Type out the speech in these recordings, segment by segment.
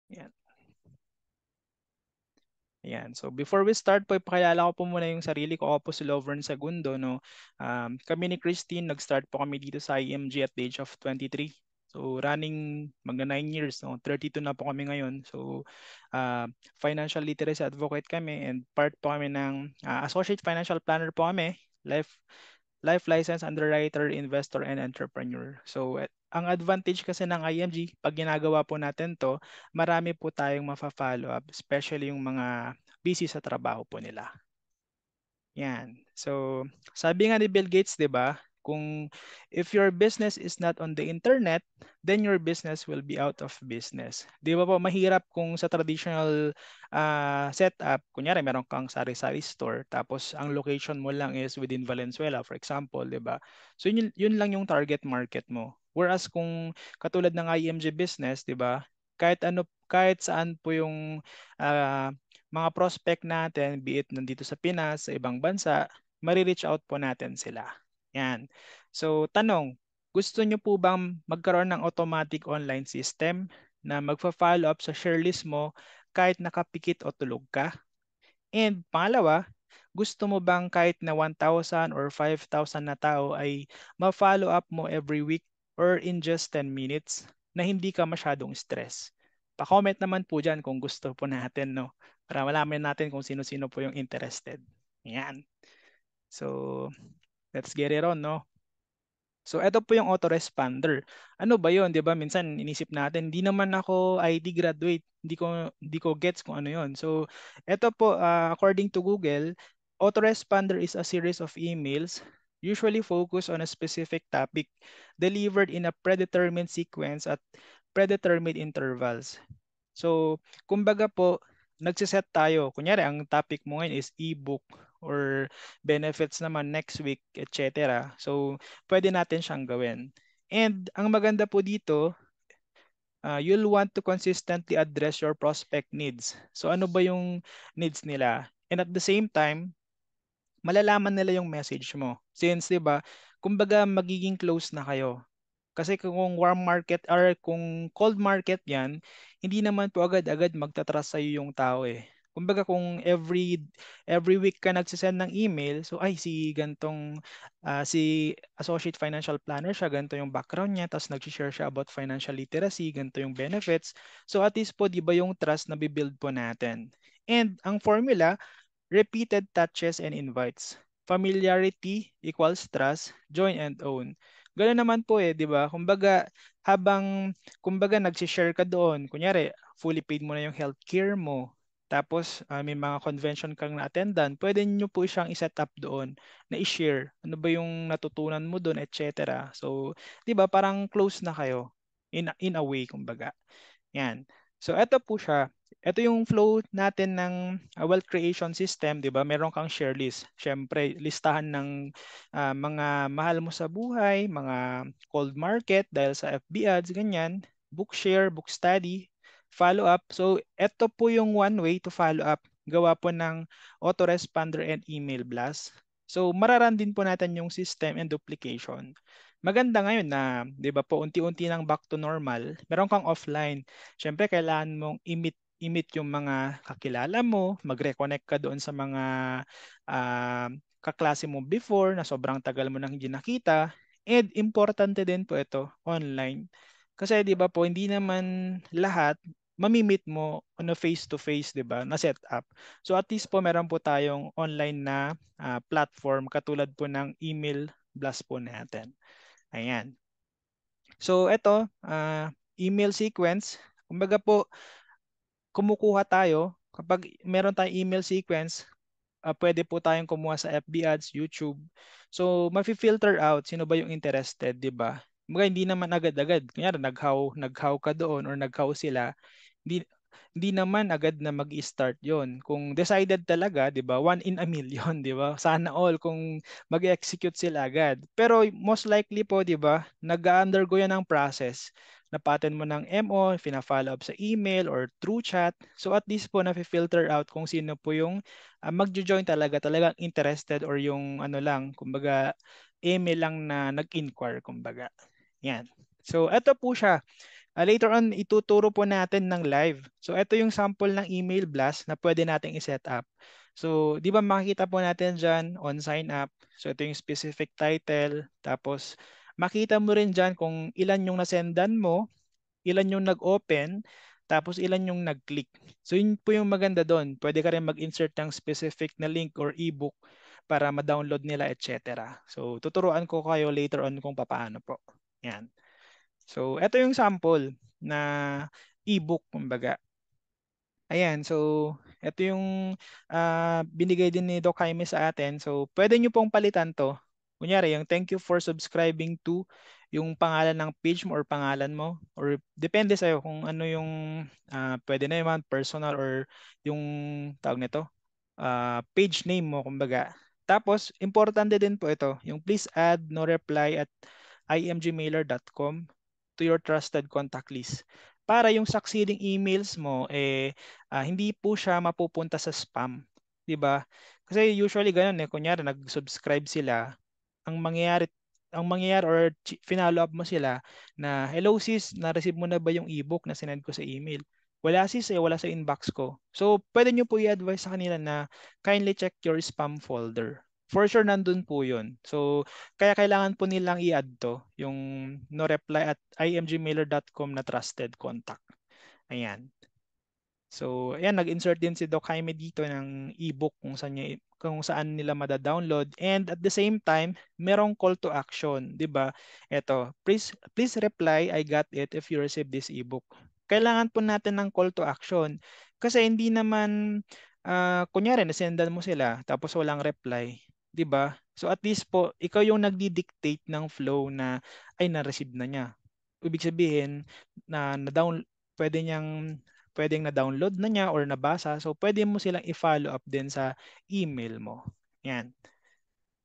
Yan. Ayan. So before we start po, ipakilala ko po muna yung sarili ko. Ako po si Lovern Segundo. No? Kami ni Christine, nag-start po kami dito sa IMG at the age of 23. So running mga 9 years, no? 32 na po kami ngayon. So financial literacy advocate kami and part po kami ng associate financial planner po kami. Life license underwriter, investor, and entrepreneur. So ang advantage kasi ng IMG, pag ginagawa po natin to, marami po tayong mafa-follow up, especially yung mga busy sa trabaho po nila. Yan. So, sabi nga ni Bill Gates, 'di ba? Kung if your business is not on the internet, then your business will be out of business. 'Di ba po mahirap kung sa traditional setup, kunyari meron kang sari-sari store tapos ang location mo lang is within Valenzuela, for example, 'di ba? So yun lang yung target market mo. Whereas kung katulad ng IMG business, 'di ba? Kahit saan po yung ah, mga prospect natin, be it nandito sa Pinas, sa ibang bansa, mari-reach out po natin sila. Yan. So, tanong, gusto nyo po bang magkaroon ng automatic online system na magfa-follow up sa share list mo kahit nakapikit o tulog ka? And pangalawa, gusto mo bang kahit na 1,000 or 5,000 na tao ay ma-follow up mo every week or in just 10 minutes na hindi ka masyadong stress? Pa-comment naman po dyan kung gusto po natin, no? Para malaman natin kung sino-sino po yung interested. Yan. So, let's get it on, no? So, ito po yung autoresponder. Ano ba yun, 'di ba? Minsan inisip natin, hindi naman ako IT graduate. Hindi ko gets kung ano yun. So, ito po, according to Google, autoresponder is a series of emails usually focused on a specific topic delivered in a predetermined sequence at predetermined intervals. So, kumbaga po, nagsiset tayo. Kunyari, ang topic mo ngayon is ebook or benefits naman next week, etc. So, pwede natin siyang gawin. And ang maganda po dito, you'll want to consistently address your prospect needs. So, ano ba yung needs nila? And at the same time, malalaman nila yung message mo. Since, di ba, kumbaga magiging close na kayo. Kasi kung warm market or kung cold market yan, hindi naman po agad-agad magtatrust sa'yo yung tao eh. Kumbaga kung every week ka nagsisend ng email, so ay si Associate Financial Planner siya, ganito yung background niya, tapos nag-share siya about financial literacy, ganito yung benefits. So at least po, di ba yung trust na bibuild po natin. And ang formula, repeated touches and invites. Familiarity equals trust, join and own. Ganoon naman po eh, 'di ba? Kumbaga nagsi-share ka doon, kunyari fully paid mo na yung healthcare mo. Tapos may mga convention kang na-attendan, pwede niyo po siyang i-set up doon na i-share. Ano ba yung natutunan mo doon, etc. So, 'di ba, parang close na kayo in a way kumbaga. Yan. So ito po siya. Ito yung flow natin ng wealth creation system, 'di ba? Meron kang share list. Siyempre, listahan ng mga mahal mo sa buhay, mga cold market dahil sa FB ads, ganyan, book share, book study, follow up. So ito po yung one way to follow up. Gawa po ng autoresponder and email blast. So mararan din po natin yung system and duplication. Maganda ngayon na, 'di ba po, unti-unti nang back to normal. Meron kang offline. Siyempre, kailangan mong imit yung mga kakilala mo, mag-reconnect ka doon sa mga ah, kaklase mo before na sobrang tagal mo nang hindi nakita. And importante din po ito, online. Kasi 'di ba po, hindi naman lahat mamimit mo on a face-to-face, 'di ba, na setup. So at least po meron po tayong online na platform katulad po ng email blast po natin. Ayan. So ito, email sequence. Kumbaga po, kumukuha tayo. Kapag meron tayong email sequence, pwede po tayong kumuha sa FB ads, YouTube. So, mafi-filter out sino ba yung interested, di ba? Kumbaga, hindi naman agad-agad. Kunyari, naghaw ka doon or naghaw sila, hindi, hindi naman agad na mag-start yon. Kung decided talaga, 'di ba? One in a million, 'di ba? Sana all kung mag-execute sila agad. Pero most likely po, 'di ba? Nag-undergo 'yan ng process. Napatin mo ng MO, fina-follow up sa email or through chat. So at least po na-filter out kung sino po yung magjo-join talagang interested or yung ano lang, kumbaga email lang na nag-inquire kumbaga. Yan. So ito po siya. Later on, ituturo po natin ng live. So ito yung sample ng email blast na pwede nating i-set up. So, di ba makikita po natin dyan on sign up. So ito yung specific title. Tapos makita mo rin dyan kung ilan yung nasendan mo, ilan yung nag-open, tapos ilan yung nag-click. So yun po yung maganda doon. Pwede ka rin mag-insert ng specific na link or ebook para ma-download nila, etc. So tuturuan ko kayo later on kung paano po. Yan. So ito yung sample na ebook kumbaga. Ayan, so ito yung binigay din ni Doc Jaime sa atin. So pwede nyo pong palitan to. Kunyari, yung thank you for subscribing to, yung pangalan ng page mo or pangalan mo. Or depende sa'yo kung ano yung pwede na yung personal or yung tawag nito, page name mo kumbaga. Tapos, importante din po ito, yung please add no reply at imgmailer.com to your trusted contact list. Para yung succeeding emails mo, hindi po siya mapupunta sa spam. 'Di ba? Kasi usually ganun kunyari nag-subscribe sila, ang mangyayari or finalo up mo sila na, hello sis, na-receive mo na ba yung ebook na sinend ko sa email? Wala sis, wala sa inbox ko. So, pwede nyo po i-advise sa kanila na kindly check your spam folder. For sure, nandun po yun. So, kaya kailangan po nilang i-add to, yung no reply at imgmailer.com na trusted contact. Ayan. So, ayan, nag-insert din si Doc Jaime dito ng ebook kung saan nila mada-download, and at the same time, merong call to action, 'di ba? Ito, please reply I got it if you receive this ebook. Kailangan po natin ng call to action kasi hindi naman kunyari nasendan mo sila tapos walang reply, 'di ba? So at least po ikaw yung nagdi-dictate ng flow na ay na-receive na niya. Ibig sabihin na pwedeng na-download na niya or nabasa. So, pwede mo silang i-follow up din sa email mo. Yan.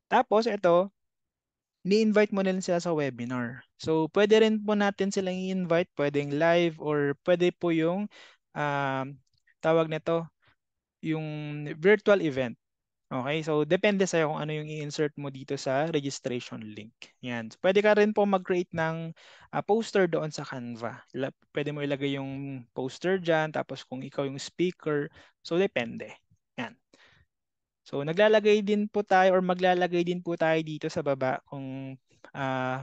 Tapos, ito, ni-invite mo na rin sila sa webinar. So, pwede rin po natin silang i-invite, pwedeng live or pwede po yung tawag nito, yung virtual event. Okay, so depende sa'yo kung ano yung i-insert mo dito sa registration link. Yan. So, pwede ka rin po mag-create ng poster doon sa Canva. Pwede mo ilagay yung poster dyan, tapos kung ikaw yung speaker, so depende. Yan. So naglalagay din po tayo or maglalagay din po tayo dito sa baba kung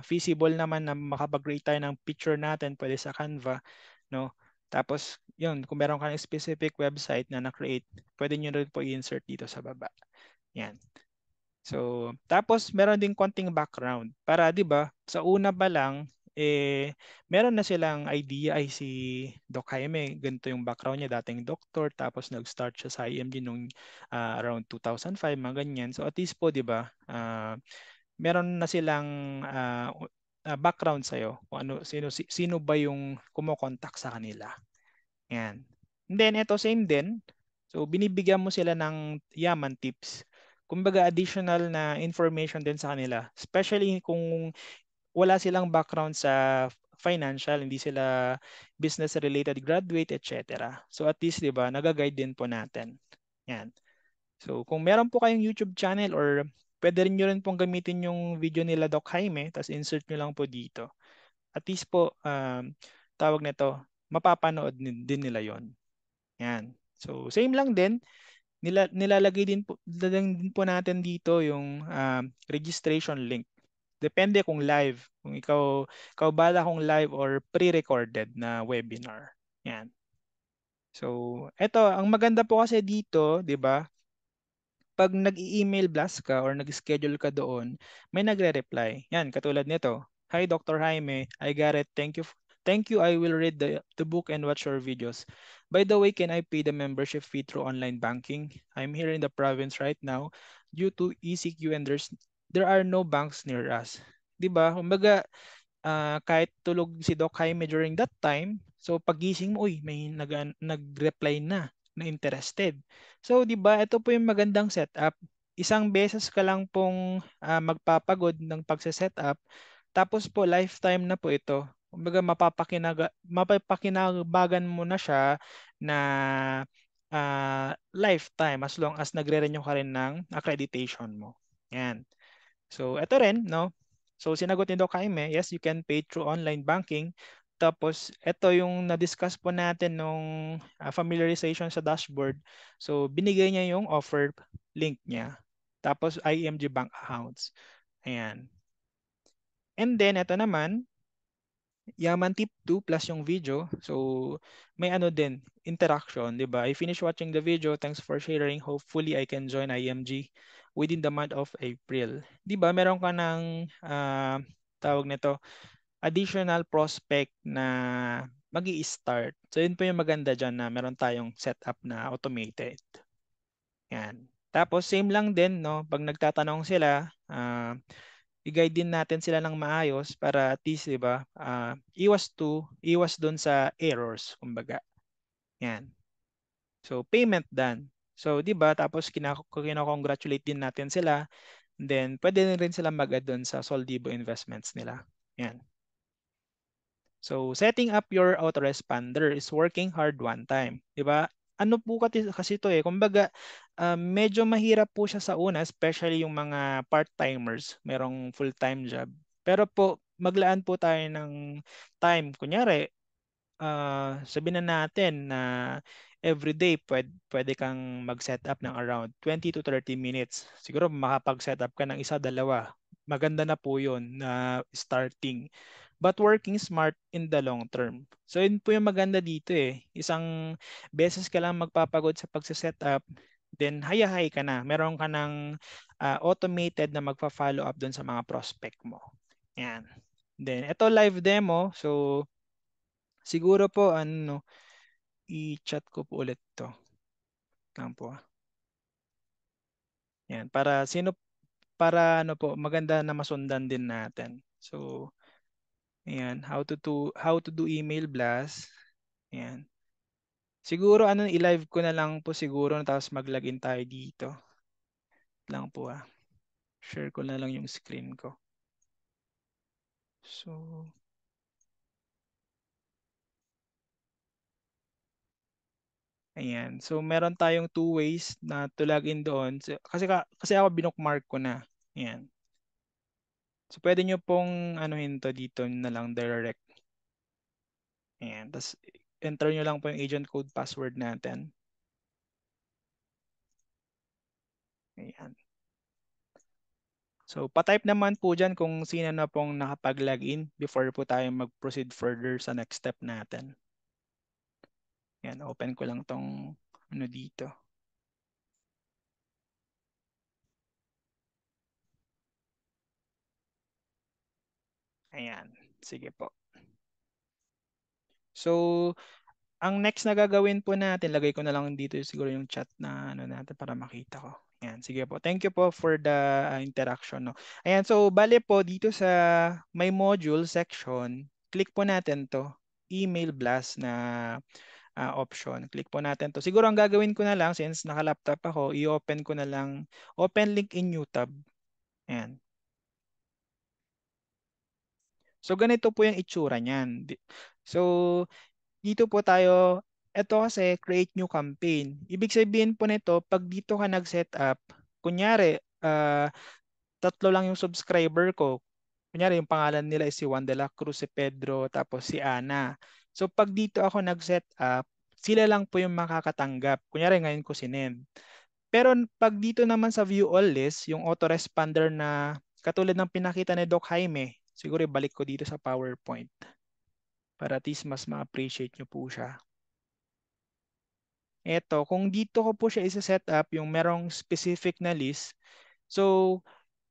feasible naman na makapag-create tayo ng picture natin, pwede sa Canva, no? Tapos, yun, kung meron ka ng specific website na na-create, pwede nyo rin po i-insert dito sa baba. Yan. So, tapos meron din konting background para 'di ba, sa una pa lang meron na silang idea ay si Doc Jaime, ganito yung background niya, dating doktor tapos nag-start siya sa IMG nung around 2005 mga ganyan. So at least po 'di ba, meron na silang background sa kung ano sino ba yung kumo-contact sa kanila. Yan. And then ito same din. So binibigyan mo sila ng yaman tips. Kumbaga additional na information din sa kanila. Especially kung wala silang background sa financial, hindi sila business related graduate, etc. So at least 'di ba, nagaguide din po natin. Yan. So kung meron po kayong YouTube channel or pwede rin nyo rin pong gamitin yung video nila Doc Jaime, tapos insert nyo lang po dito. At least po, tawag nito, mapapanood din nila yon. Yan. So same lang din, nilalagay din po natin dito yung registration link. Depende kung live, kung ikaw bala kung live or pre-recorded na webinar. Yan. So, eto, ang maganda po kasi dito, 'di ba? Pag nag-email blast ka or nag-schedule ka doon, may nagre-reply. Yan, katulad nito. Hi Dr. Jaime, I got it. Thank you. Thank you. I will read the book and watch your videos. By the way, can I pay the membership fee through online banking? I'm here in the province right now due to ECQ and there are no banks near us. 'Di ba? Kumbaga, kahit tulog si Doc Jaime during that time, so pagising mo, uy, may nag-reply na interested. So, 'di ba, ito po yung magandang setup. Isang beses ka lang pong magpapagod ng pagse-setup, tapos po lifetime na po ito. Kumbaga mapapakinabagan mo na siya na lifetime as long as nagre-renew ka rin ng accreditation mo. Yan. So, ito rin, no? So, sinagot ni Doc Jaime, yes, you can pay through online banking. Tapos, ito yung na-discuss po natin nung familiarization sa dashboard. So, binigay niya yung offer link niya. Tapos, IMG bank accounts. Ayan. And then, ito naman, Yaman tip 2 plus yung video. So, may ano din, interaction, di ba? I finish watching the video. Thanks for sharing. Hopefully, I can join IMG within the month of April. Di ba? Meron ka ng, tawag nito, additional prospect na start. So, yun po yung maganda dyan na meron tayong setup na automated. Yan. Tapos, same lang din, no? Pag nagtatanong sila, i-guide din natin sila ng maayos para at least, 'di ba? Iwas dun sa errors, kumbaga. Yan. So payment done. So 'di ba? Tapos kino-congratulate din natin sila. Then pwede rin sila mag-add dun sa Soldibo investments nila. Yan. So setting up your autoresponder is working hard one time, 'di ba? Ano po kasi to kumbaga medyo mahirap po siya sa una, especially yung mga part-timers, merong full-time job. Pero po maglaan po tayo ng time. Kunyari, sabihin na natin na everyday pwede kang mag-set up ng around 20 to 30 minutes. Siguro makapag-set up ka ng isa, dalawa. Maganda na po yun na starting. But working smart in the long term. So yun po yung maganda dito Isang beses ka lang magpapagod sa pagse-set up, then hayahay ka na. Meron ka ng automated na magpa-follow up dun sa mga prospect mo. Yan. Then ito live demo. So siguro po i-chat ko po ulit to. Lang po. Yan, para po maganda na masundan din natin. So ayan, how to do email blast. Ayan. Siguro i-live ko na lang po siguro tapos mag-login tayo dito. Lang po Share ko na lang yung screen ko. So ayan. So meron tayong two ways na to login doon. Kasi ako binookmark ko na. Ayan. So pwede nyo pong anuhin to dito na lang direct. Ayan. Tapos enter nyo lang po yung agent code password natin. Ayan. So patype naman po dyan kung sino na pong nakapag-login before po tayo mag-proceed further sa next step natin. Ayan. Open ko lang tong dito. Ayan. Sige po. So, ang next na gagawin po natin, lagay ko na lang dito siguro yung chat na natin para makita ko. Ayan, sige po. Thank you po for the interaction. No? Ayan, so bale po dito sa my module section, click po natin to email blast na option. Click po natin to. Siguro ang gagawin ko na lang since naka-laptop ako, i-open ko na lang, open link in new tab. Ayan. So ganito po yung itsura niyan. So dito po tayo, ito kasi create new campaign. Ibig sabihin po nito, pag dito ka nag-set up, kunyari, tatlo lang yung subscriber ko. Kunyari, yung pangalan nila is si Juan de la Cruz, si Pedro, tapos si Ana. So pag dito ako nag-set up, sila lang po yung makakatanggap. Kunyari, ngayon ko sinend. Pero pag dito naman sa view all list, yung autoresponder na katulad ng pinakita ni Doc Jaime, siguro ibalik ko dito sa PowerPoint para at least mas ma-appreciate nyo po siya. Eto, kung dito ko po siya isa-set up, yung merong specific na list, so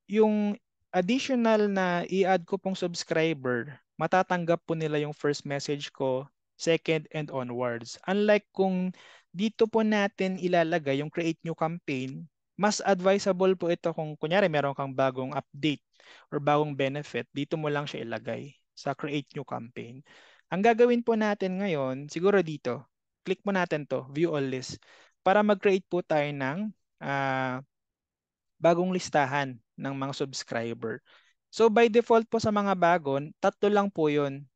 yung additional na i-add ko pong subscriber, matatanggap po nila yung first message ko, second and onwards. Unlike kung dito po natin ilalagay yung create new campaign, mas advisable po ito kung kunyari meron kang bagong update or bagong benefit, dito mo lang siya ilagay sa create new campaign. Ang gagawin po natin ngayon, siguro dito, click mo natin to, view all list, para mag-create po tayo ng bagong listahan ng mga subscriber. So by default po sa mga bago, tatlo lang po yun.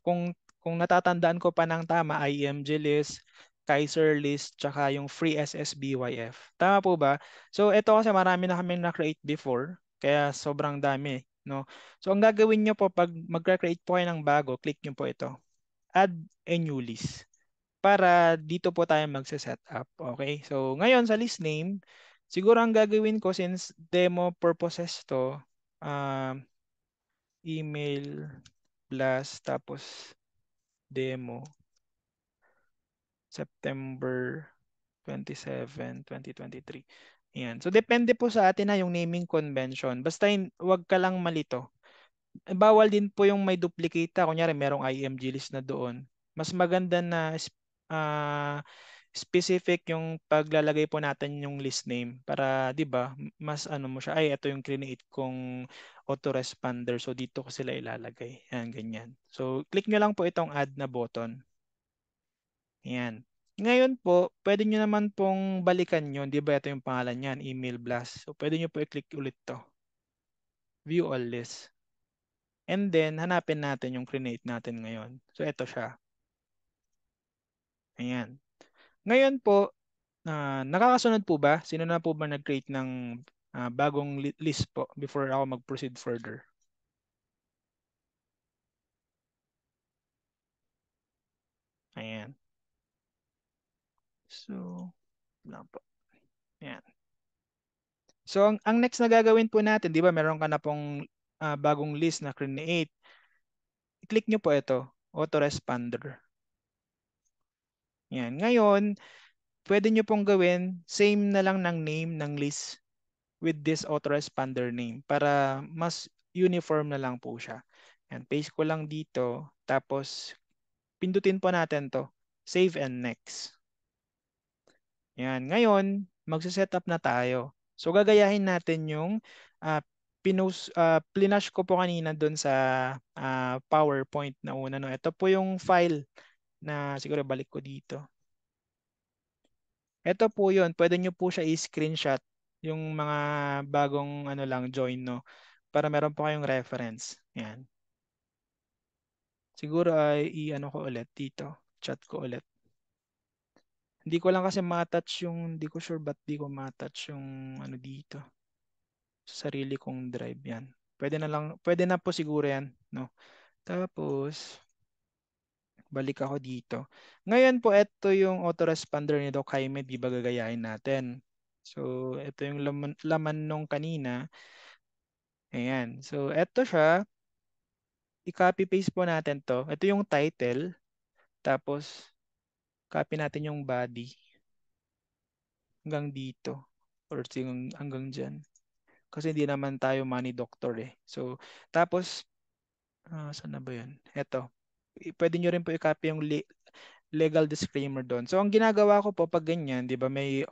Kung natatandaan ko pa ng tama, IMG list, Kaiser list, tsaka yung free SSBYF. Tama po ba? So ito kasi marami na kaming na-create before, kaya sobrang dami. No? So ang gagawin nyo po pag mag-create po kayo ng bago, click nyo po ito. add a new list. Para dito po tayo magse-set up. Okay? So, ngayon sa list name, siguro ang gagawin ko since demo purposes to, um, email blast tapos demo September 27, 2023. Ayan. So, depende po sa atin na yung naming convention. Basta wag ka lang malito. Bawal din po yung may duplicate. Kunyari, merong IMG list na doon. Mas maganda na ah, specific yung paglalagay po natin yung list name para 'di ba mas ano mo siya ay ito yung create kong autoresponder so dito ko sila ilalagay yan ganyan so click nyo lang po itong add na button yan ngayon po pwede nyo naman pong balikan yun 'di ba ito yung pangalan niyan email blast so pwede nyo po i-click ulit to view all list and then hanapin natin yung create natin ngayon so ito siya ayan ngayon po nakakasunod po ba? Sino na po ba nag-create ng bagong list po before ako mag-proceed further? Ayan. So, lang po. Ayan. So, ang next na gagawin po natin, di ba meron ka na pong bagong list na create. I-click nyo po ito, autoresponder. Ayan. Ngayon, pwede nyo pong gawin, same na lang ng name ng list with this autoresponder name para mas uniform na lang po siya. Ayan, paste ko lang dito. Tapos, pindutin po natin to. Save and next. Yan. Ngayon, magse-set up na tayo. So, gagayahin natin yung uh, plinash ko po kanina doon sa PowerPoint na una. No? Ito po yung file na siguro balik ko dito. Ito po yun. Pwede nyo po siya i-screenshot yung mga bagong ano lang join no para meron po kayong reference. Yan. Siguro ay i-ano ko ulit dito. Chat ko ulit. Hindi ko lang kasi ma-touch yung, hindi ko sure ba't di ko ma-touch yung ano dito. Sa sarili kong drive yan. Pwede na lang, pwede na po siguro yan, no? Tapos, balik ako dito. Ngayon po, ito yung autoresponder ni Doc Jaime, di ba gagayahin natin? So, ito yung laman nung kanina. Ayan. So, ito siya. I-copy paste po natin to. Ito yung title. Tapos, copy natin yung body. Hanggang dito. Or hanggang dyan. Kasi hindi naman tayo money doctor eh. So, tapos, saan na ba yun? Eto. Pwede nyo rin po i-copy yung legal disclaimer doon. So, ang ginagawa ko po pag ganyan, di ba, may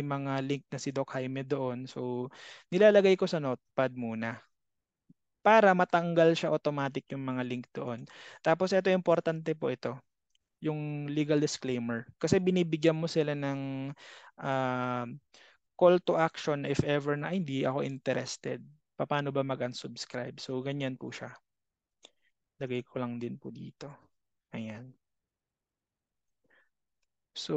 mga link na si Doc Jaime doon. So, nilalagay ko sa notepad muna para matanggal siya automatic yung mga link doon. Tapos, ito importante po ito yung legal disclaimer. Kasi binibigyan mo sila ng uh, call to action if ever na hindi ako interested. Paano ba mag-unsubscribe? So, ganyan po siya. Lagay ko lang din po dito. Ayan. So,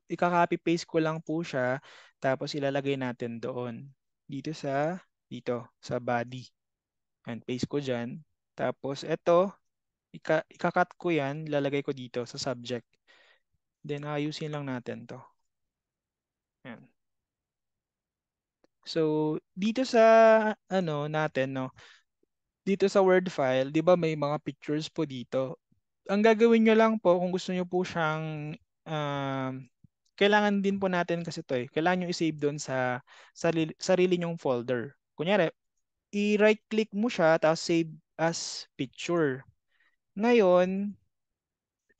ika-copy paste ko lang po siya. Tapos, ilalagay natin doon. Dito sa body. And paste ko dyan. Tapos, ito, ika-cut ko yan. Lalagay ko dito sa subject. Then, ayusin lang natin to. Ayan. So, dito sa ano natin, no, dito sa Word file, 'di ba may mga pictures po dito. Ang gagawin nyo lang po kung gusto nyo po siyang um, kailangan din po natin kasi to eh. Kailangan nyo i-save doon sa sarili nyong folder. Kunyari, i-right click mo siya tapos save as picture. Ngayon,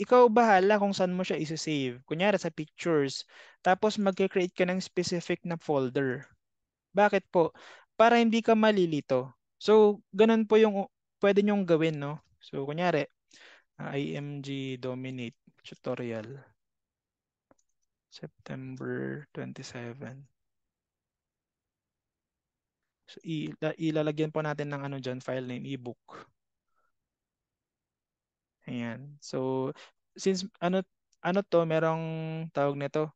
ikaw bahala kung saan mo siya i-save. Kunyari sa pictures. Tapos magke-create ka ng specific na folder. Bakit po? Para hindi ka malilito. So, ganun po yung pwede nyong gawin, no? So, kunyari, IMG Dominate tutorial September 27. So, ilalagyan po natin ng ano dyan, file name, ebook. Ayan. So, since ano to, merong tawag nito,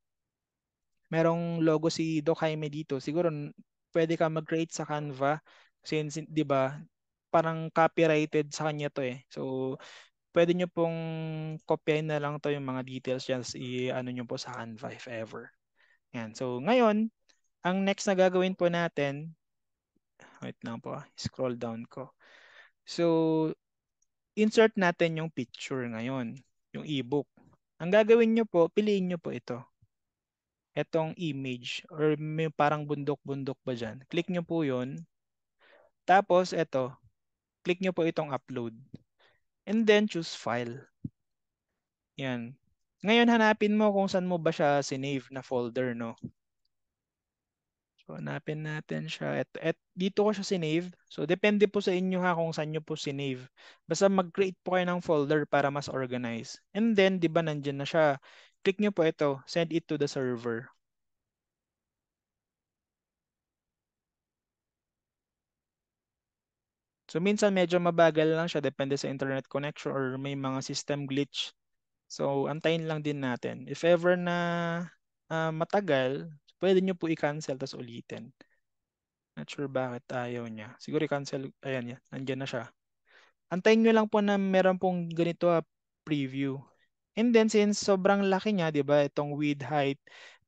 merong logo si Doc Jaime dito. Siguro pwede ka mag-create sa Canva since 'di ba parang copyrighted sa kanya to eh. So pwede nyo pong kopyahin na lang to yung mga details dyan, i-ano nyo po sa Canva if ever. Yan. So, ngayon, ang next na gagawin po natin, wait lang po, scroll down ko. So, insert natin yung picture ngayon, yung ebook. Ang gagawin nyo po, piliin nyo po ito. Itong image or may parang bundok-bundok ba dyan. Click nyo po yun. Tapos ito, click nyo po itong upload. And then choose file. Yan. Ngayon hanapin mo kung saan mo ba siya sinave na folder, no? So hanapin natin siya. Dito ko siya sinave. So depende po sa inyo ha kung saan nyo po sinave. Basta mag-create po kayo ng folder para mas organize. And then, di ba nandyan na siya? Click nyo po ito. Send it to the server. So minsan medyo mabagal lang siya depende sa internet connection or may mga system glitch. So antayin lang din natin. If ever na matagal, pwede nyo po i-cancel tas ulitin. Not sure bakit ayaw niya. Siguro i-cancel. Ayan yan. Nandiyan na siya. Antayin nyo lang po na meron pong ganito preview. And then since sobrang laki niya, 'di ba, itong width height,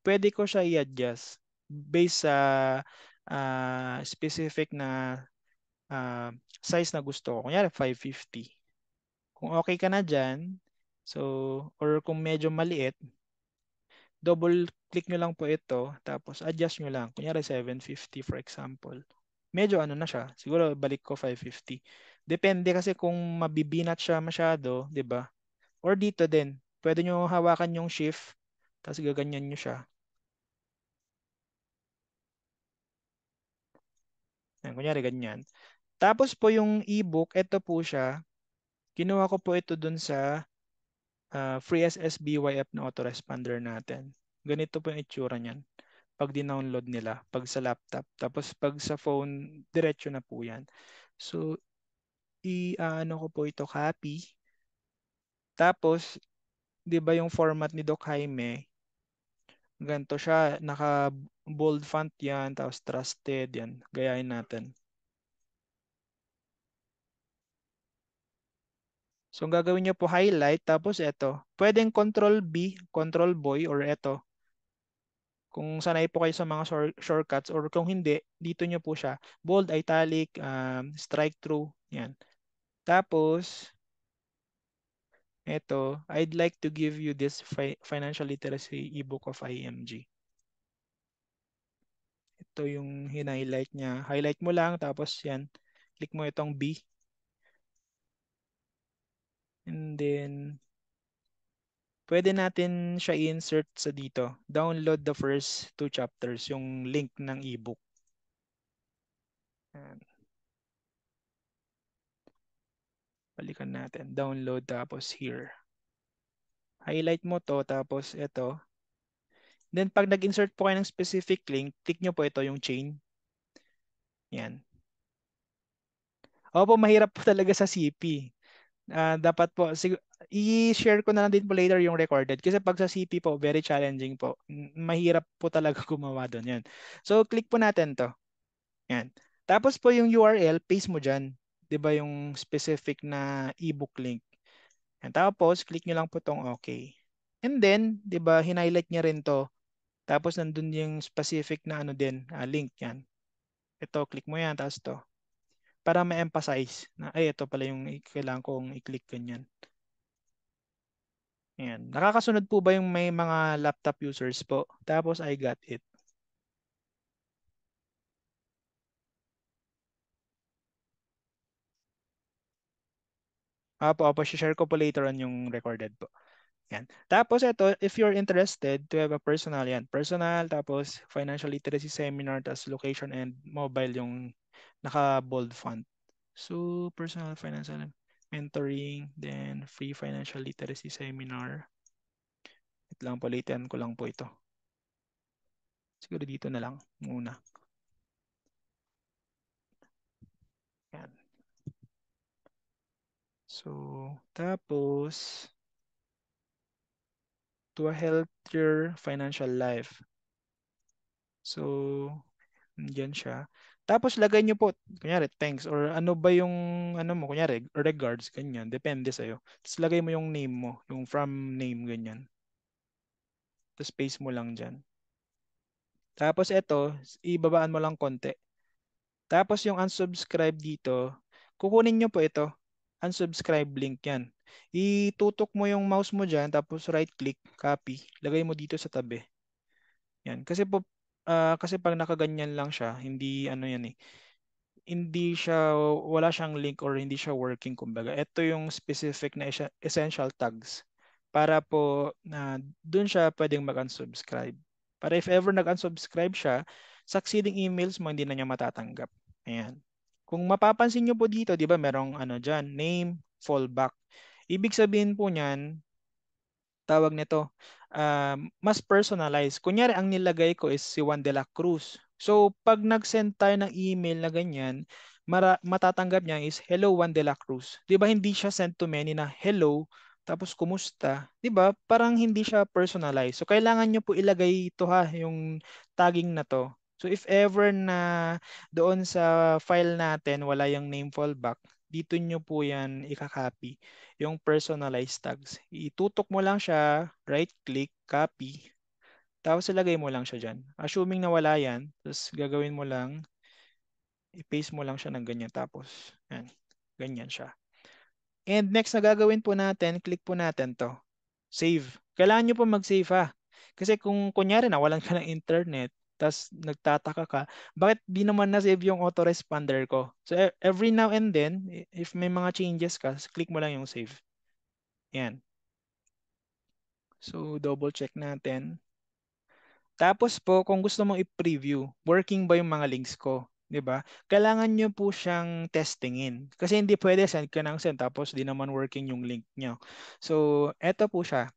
pwede ko siya i-adjust based sa specific na ah, size na gusto ko. Kunyari 550. Kung okay ka na dyan, so, or kung medyo maliit, double click nyo lang po ito, tapos adjust nyo lang. Kunyari 750 for example. Medyo ano na siya, siguro balik ko 550. Depende kasi kung mabibinat siya masyado, di ba? Or dito din, pwede nyo hawakan yung shift, tapos gaganyan nyo siya. Yan, kunyari ganyan. Tapos po yung ebook, ito po siya. Kinuha ko po ito dun sa free SSBYF na autoresponder natin. Ganito po yung itsura niyan. Pag dinownload nila, pag sa laptop. Tapos pag sa phone, diretso na po yan. So, i-ano ko po ito, copy. Tapos, di ba yung format ni Doc Jaime, ganito siya, naka bold font yan, tapos trusted yan. Gayahin natin. So, ang gagawin nyo po highlight, tapos ito. Pwedeng control B, control boy, or ito. Kung sanay po kayo sa mga shortcuts or kung hindi, dito nyo po siya. Bold, italic, strike through. Yan. Tapos, ito, I'd like to give you this financial literacy ebook of IMG. Ito yung hinighlight niya. Highlight mo lang, tapos yan. Click mo itong B. And then, pwede natin siya i-insert sa dito. Download the first 2 chapters, yung link ng ebook. Yan. Balikan natin. Download tapos here. Highlight mo to tapos ito. Then pag nag-insert po kayo ng specific link, click nyo po ito yung chain. Yan. Opo, mahirap po talaga sa CP. Dapat po, i-share ko na lang din po later yung recorded. Kasi pag sa CP po, very challenging po. Mahirap po talaga gumawa doon. Yan. So, click po natin to. Yan. Tapos po yung URL, paste mo dyan. 'Di ba yung specific na ebook link. Yan. Tapos, click nyo lang po tong okay. And then, 'di ba, hinighlight niya rin to. Tapos, nandun yung specific na ano din, link yan. Ito, click mo yan, tapos to. Para ma-emphasize na, ay, ito pala yung kailangan kong i-click ganyan. Ayan. Nakakasunod po ba yung may mga laptop users po? Tapos, I got it. Opo, share ko po later on yung recorded po. Yan. Tapos ito, if you're interested to have a personal, yan. Personal, tapos financial literacy seminar, tapos location and mobile yung naka-bold font. So, personal financial mentoring, then free financial literacy seminar. Wait lang po, latean ko lang po ito. Siguro dito na lang muna. Yan. So, tapos, to a healthier financial life. So, dyan siya. Tapos lagay nyo po, kunyari, thanks, or ano ba yung, ano mo, kunyari, regards, ganyan. Depende sa'yo. Tapos lagay mo yung name mo, yung from name, ganyan. Tapos space mo lang dyan. Tapos ito, ibabaan mo lang konti. Tapos yung unsubscribe dito, kukunin nyo po ito. Unsubscribe link yan. Itutok mo yung mouse mo dyan, tapos right click, copy. Lagay mo dito sa tabi. Yan. Kasi po, kasi pag nakaganyan lang siya, hindi ano yan eh. Hindi siya, wala siyang link or hindi siya working kumbaga. Ito yung specific na essential tags para po na doon siya pwedeng mag-unsubscribe. Para if ever nag-unsubscribe siya, succeeding emails mo hindi na niya matatanggap. Ayan. Kung mapapansin niyo po dito, di ba merong ano dyan, name, fallback. Ibig sabihin po niyan, tawag nito, mas personalized. Kunyari, ang nilagay ko is si Juan de la Cruz. So, pag nag-send tayo ng email na ganyan, matatanggap niya is, hello Juan de la Cruz. Di ba hindi siya send to many na hello, tapos kumusta? Di ba? Parang hindi siya personalized. So, kailangan nyo po ilagay ito ha, yung tagging na to. So, if ever na doon sa file natin, wala yung name fallback, dito nyo po yan ikakopy yung personalized tags. Itutok mo lang siya, right click, copy, tapos ilagay mo lang siya dyan. Assuming na wala yan, tapos gagawin mo lang, i-paste mo lang siya ng ganyan, tapos yan, ganyan siya. And next na gagawin po natin, click po natin to. Save. Kailangan nyo po mag-save ha. Kasi kung kunyari nawalan ka ng internet, tapos nagtataka ka, bakit di naman na-save yung autoresponder ko? So every now and then, if may mga changes ka, click mo lang yung save. Yan. So, double check natin. Tapos po, kung gusto mong i-preview, working ba yung mga links ko? 'Di ba? Kailangan nyo po siyang testingin. Kasi hindi pwede send ka ng send tapos di naman working yung link nyo. So, eto po siya.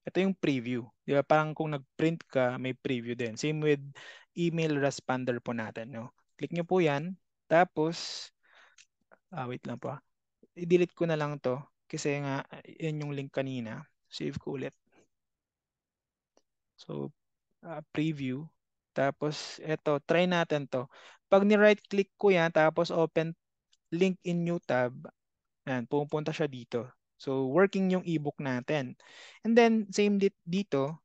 Ito yung preview. 'Di ba? Parang kung nag-print ka, may preview din. Same with email responder po natin. No? Click nyo po yan. Tapos, wait lang po. I-delete ko na lang to. Kasi nga, yan yung link kanina. Save ko ulit. So, preview. Tapos, eto, try natin to. Pag ni-right click ko yan, tapos open link in new tab, yan, pupunta siya dito. So, working yung ebook natin. And then, same dito,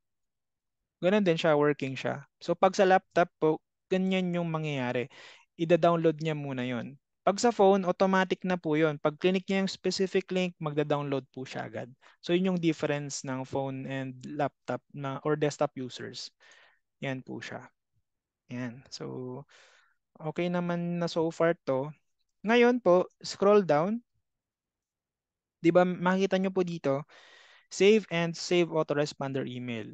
ganun din siya, working siya. So, pag sa laptop po, ganyan yung mangyayari. Ida-download niya muna yon. Pag sa phone, automatic na po yon. Pag click niya yung specific link, magda-download po siya agad. So, yun yung difference ng phone and laptop na or desktop users. Yan po siya. Yan. So, okay naman na so far to. Ngayon po, scroll down. 'Di ba makikita nyo po dito, save and save autoresponder email.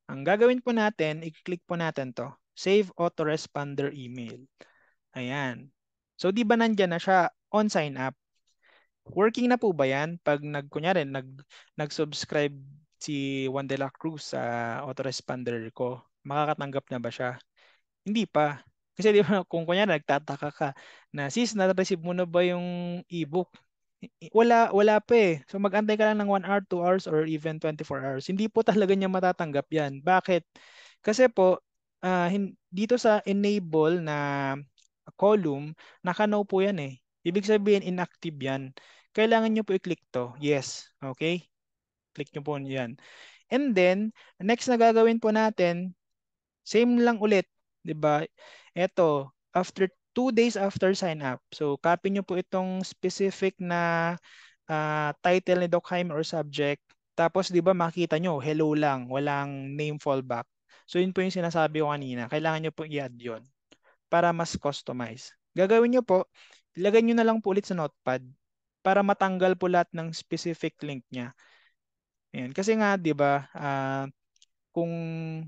Ang gagawin po natin, i-click po natin to. Save autoresponder email. Ayan. So, 'di ba nandyan na siya on sign up? Working na po ba yan? Pag kunyari, nag-subscribe si Juan de la Cruz sa autoresponder ko, makakatanggap na ba siya? Hindi pa. Kasi di ba kung kunya nagtataka ka na sis, na-receive mo na ba yung ebook? Wala pa eh. So mag-antay ka lang ng 1 hour, 2 hours, or even 24 hours. Hindi po talaga niya matatanggap yan. Bakit? Kasi po, dito sa enable na column, naka-no po yan eh. Ibig sabihin, inactive yan. Kailangan nyo po i-click to. Yes. Okay? Click nyo po yan. And then, next na gagawin po natin, same lang ulit, 'di ba? Ito, after 2 days after sign up. So, copy niyo po itong specific na title ni Doc Jaime or subject. Tapos, 'di ba, makita nyo, hello lang, walang name fallback. So, yun po yung sinasabi ko kanina. Kailangan nyo po i-add yun para mas customize. Gagawin nyo po, ilagay nyo na lang po ulit sa notepad para matanggal po lahat ng specific link niya. Ayan. Kasi nga, 'di ba, kung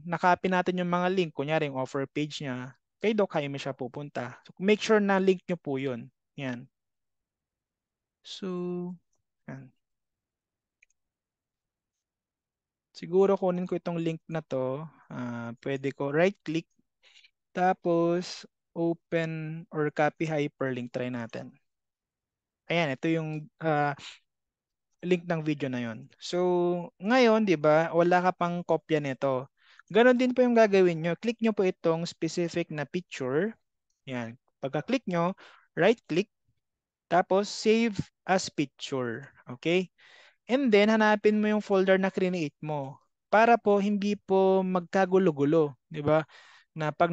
nakopy natin yung mga link, kunyari yung offer page niya, kay Doc Jaime siya pupunta. So, make sure na link nyo po yun. Yan. So, yan. Siguro kunin ko itong link na to. Pwede ko right click, tapos open or copy hyperlink. Try natin. Ayan, ito yung link ng video na yon. So, ngayon, di ba, wala ka pang kopya nito. Ganon din po yung gagawin nyo. Click nyo po itong specific na picture. Yan. Pagka-click nyo, right-click, tapos save as picture. Okay? And then, hanapin mo yung folder na create mo para po hindi po magkagulo-gulo. Di ba? Na pag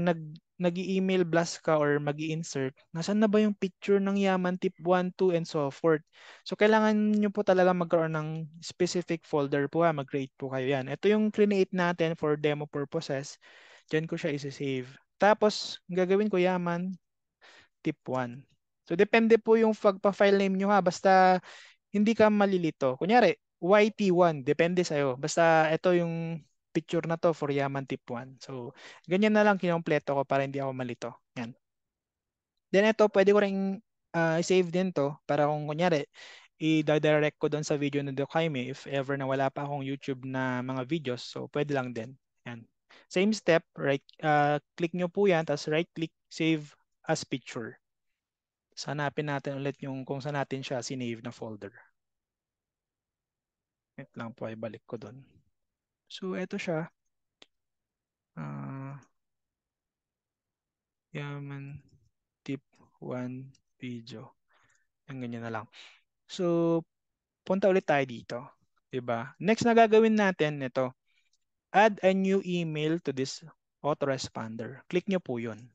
nag-email blast ka or mag-insert, nasan na ba yung picture ng Yaman tip 1, 2, and so forth. So, kailangan nyo po talaga magkaroon ng specific folder po ha. Mag-create po kayo yan. Ito yung create natin for demo purposes. Diyan ko siya isi-save. Tapos, gagawin ko Yaman tip 1. So, depende po yung pagpa-file name nyo ha. Basta hindi ka malilito. Kunyari, YT1, depende sa'yo. Basta ito yung picture na to for Yaman tip 1. So, ganyan na lang kinompleto ko para hindi ako malito. Yan. Then ito, pwede ko rin i-save din to para kung kunyari, i-direct ko doon sa video ng Doc Jaime if ever na wala pa akong YouTube na mga videos. So, pwede lang din. Yan. Same step, right, click nyo po yan, tapos right click, save as picture. So, hanapin natin ulit yung kung saan natin siya sinave na folder. Wait lang po, ay balik ko doon. So, eto siya. Yaman tip 1 video. Ang ganyan na lang. So, punta ulit tayo dito. 'Di ba? Next na gagawin natin, ito. Add a new email to this autoresponder. Click nyo po yun.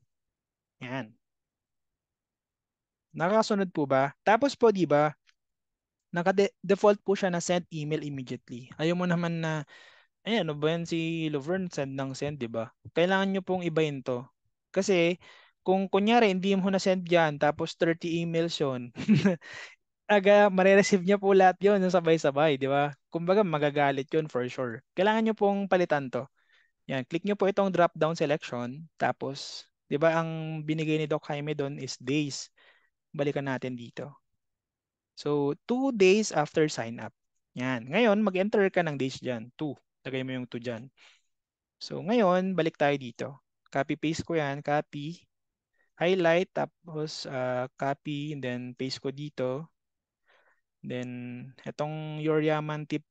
Yan. Nakasunod po ba? Tapos po, di ba, naka-default po siya na send email immediately. Ayaw mo naman na, ayan, ano ba yan si Lovern, send ng send, di ba? Kailangan nyo pong ibahin to. Kasi, kung kunyari, hindi mo na-send yan, tapos 30 emails yun, mare-receive niya po lahat yun, yung sabay-sabay, di ba? Kumbaga, magagalit yun for sure. Kailangan nyo pong palitan to. Yan, click nyo po itong drop-down selection, tapos, di ba, ang binigay ni Doc Jaime doon is days. Balikan natin dito. So, 2 days after sign up. Yan. Ngayon, mag-enter ka ng days dyan. 2. Lagay mo yung 2 dyan. So, ngayon, balik tayo dito. Copy-paste ko yan. Copy. Highlight. Tapos, copy. And then, paste ko dito. Then, itong your Yaman tip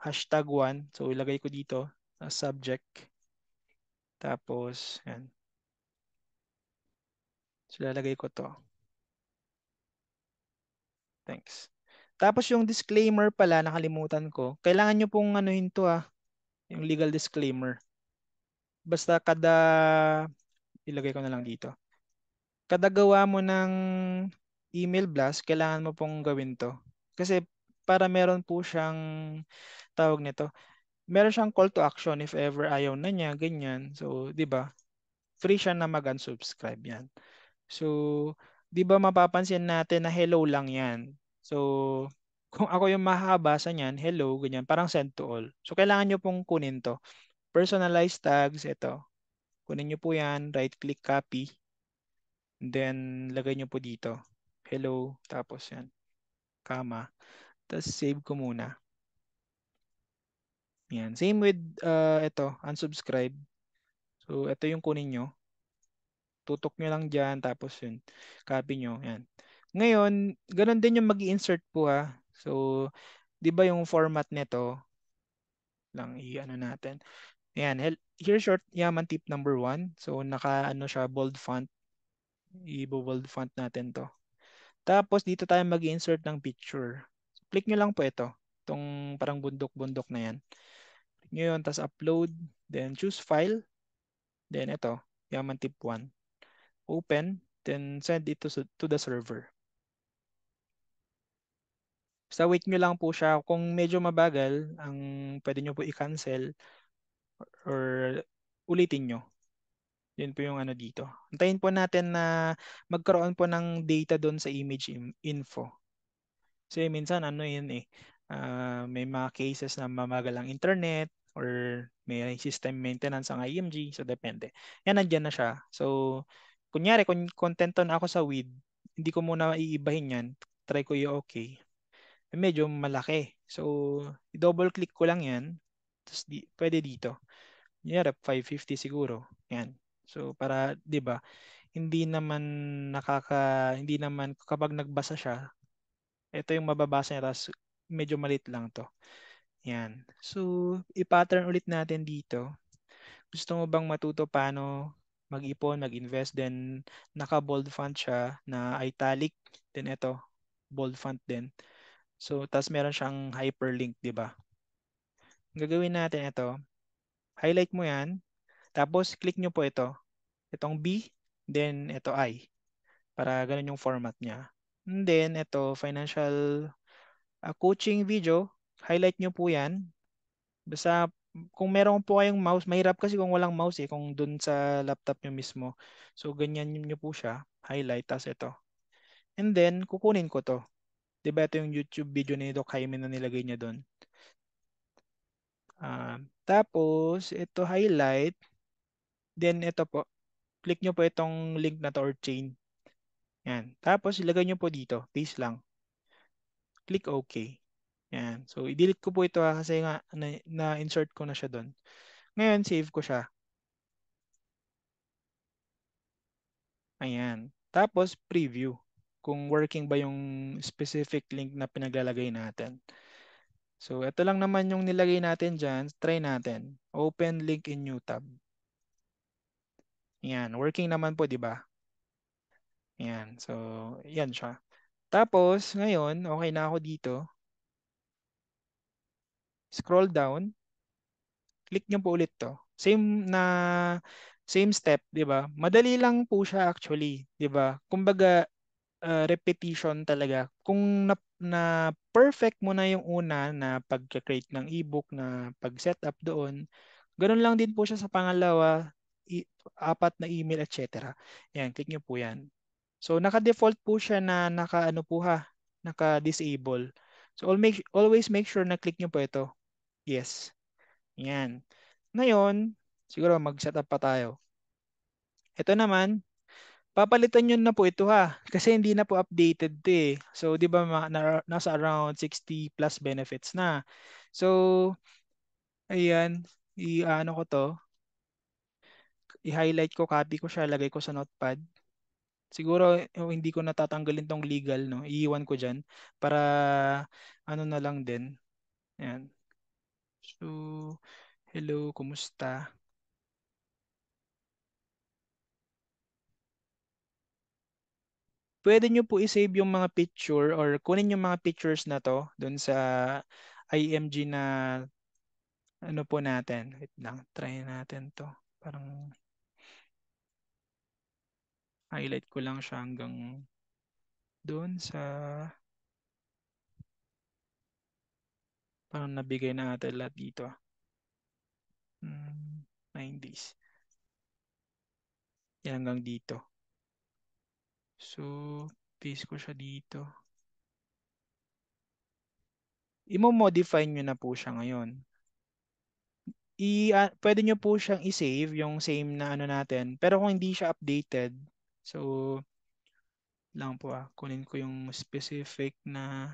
hashtag 1. So, ilagay ko dito sa subject. Tapos, yan. So, lalagay ko to. Thanks. Tapos, yung disclaimer pala, nakalimutan ko. Kailangan nyo pong anuhin to yung legal disclaimer. Basta ilagay ko na lang dito. Kada gawa mo ng email blast, kailangan mo pong gawin to. Kasi para meron po siyang tawag nito, meron siyang call to action if ever ayaw na niya, ganyan. So, 'di ba? Free siya na mag-unsubscribe 'yan. So, 'di ba mapapansin natin na hello lang 'yan. So, kung ako yung makakabasa niyan, hello, ganyan, parang send to all. So, kailangan niyo pong kunin to. Personalized tags, ito. Kunin niyo po 'yan, right click copy. Then, lagay nyo po dito. Hello. Tapos yan. Comma. Tapos, save ko muna. Yan. Same with ito. Unsubscribe. So, ito yung kunin nyo. Tutok nyo lang dyan. Tapos yun. Copy nyo. Yan. Ngayon, ganun din yung mag-insert po ha. So, di ba yung format nito lang i-ano natin. Yan. Here's short Yaman tip number 1. So, naka-ano siya, bold font. I-bold font natin to. Tapos dito tayo mag-insert ng picture. Click nyo lang po ito. Itong parang bundok-bundok na yan. Click nyo yun, tapos upload. Then choose file. Then ito, Yaman tip 1. Open. Then send it to the server. Basta wait nyo lang po siya. Kung medyo mabagal, ang pwede nyo po i-cancel or ulitin nyo. Yun po yung ano dito. Antayin po natin na magkaroon po ng data doon sa image info. Kasi minsan ano yun may mga cases na mamagal ang internet or may system maintenance ang IMG. So, depende. Yan, nandyan na siya. So, kunyari, kung contento na ako sa with, hindi ko muna iibahin yan. Try ko yung okay. Medyo malaki. So, i-double click ko lang yan. Tapos, pwede dito. Kunyari, 550 siguro. Yan. So, para, di ba, hindi naman kapag nagbasa siya, ito yung mababasa niya, tapos medyo malit lang to. Yan. So, i-pattern ulit natin dito. Gusto mo bang matuto paano mag-ipon, mag-invest, then naka-bold font siya na italic, then ito, bold font din. So, tas meron siyang hyperlink, di ba? Ang gagawin natin ito, highlight mo yan, tapos click nyo po ito, itong B, then ito I, para ganun yung format niya. And then ito, financial coaching video, highlight nyo po yan. Basta kung meron po kayong mouse, mahirap kasi kung walang mouse kung dun sa laptop nyo mismo. So ganyan nyo po siya, highlight, tas ito. And then kukunin ko to. 'Di ba ito yung YouTube video ni Doc Jaime na nilagay niya doon. Tapos ito highlight, then ito po, click nyo po itong link na to or chain. Yan. Tapos ilagay nyo po dito, paste lang. Click OK. Yan. So i-delete ko po ito kasi nga na-insert ko na siya doon. Ngayon save ko siya. Ayan. Tapos preview kung working ba yung specific link na pinaglalagay natin. So ito lang naman yung nilagay natin dyan. Try natin. Open link in new tab. Yan. Working naman po, di ba? Yan. So, yan siya. Tapos, ngayon, okay na ako dito. Scroll down. Click nyo po ulit to. Same step, di ba? Madali lang po siya actually, di ba? Kumbaga, repetition talaga. Kung na perfect mo na yung una na pag-create ng ebook na pag-setup doon, ganun lang din po siya sa pangalawa, apat na email, etc. Yan, click nyo po yan. So naka-default po siya na naka-ano po naka-disable. So always make sure na click nyo po ito. Yes. Yan. Ngayon, siguro mag-setup pa tayo. Ito naman, papalitan nyo na po ito kasi hindi na po updated 'to eh. So 'di ba nasa around 60 plus benefits na. So ayan, i-ano ko 'to, i-highlight ko, copy ko siya, lagay ko sa notepad. Siguro hindi ko natatanggalin tong legal, no? Iiwan ko diyan para ano na lang din. Ayan. So, hello, kumusta? Pwede nyo po i-save yung mga picture or kunin yung mga pictures na to doon sa IMG na ano po natin. Wait lang, try natin to. Parang highlight ko lang siya hanggang doon sa parang nabigay na natin lahat dito. 9 days. Yan hanggang dito. So, paste ko siya dito. Imo-modify nyo na po siya ngayon. Pwede nyo po siyang i-save yung same na ano natin. Pero kung hindi siya updated, so lang po kunin ko yung specific na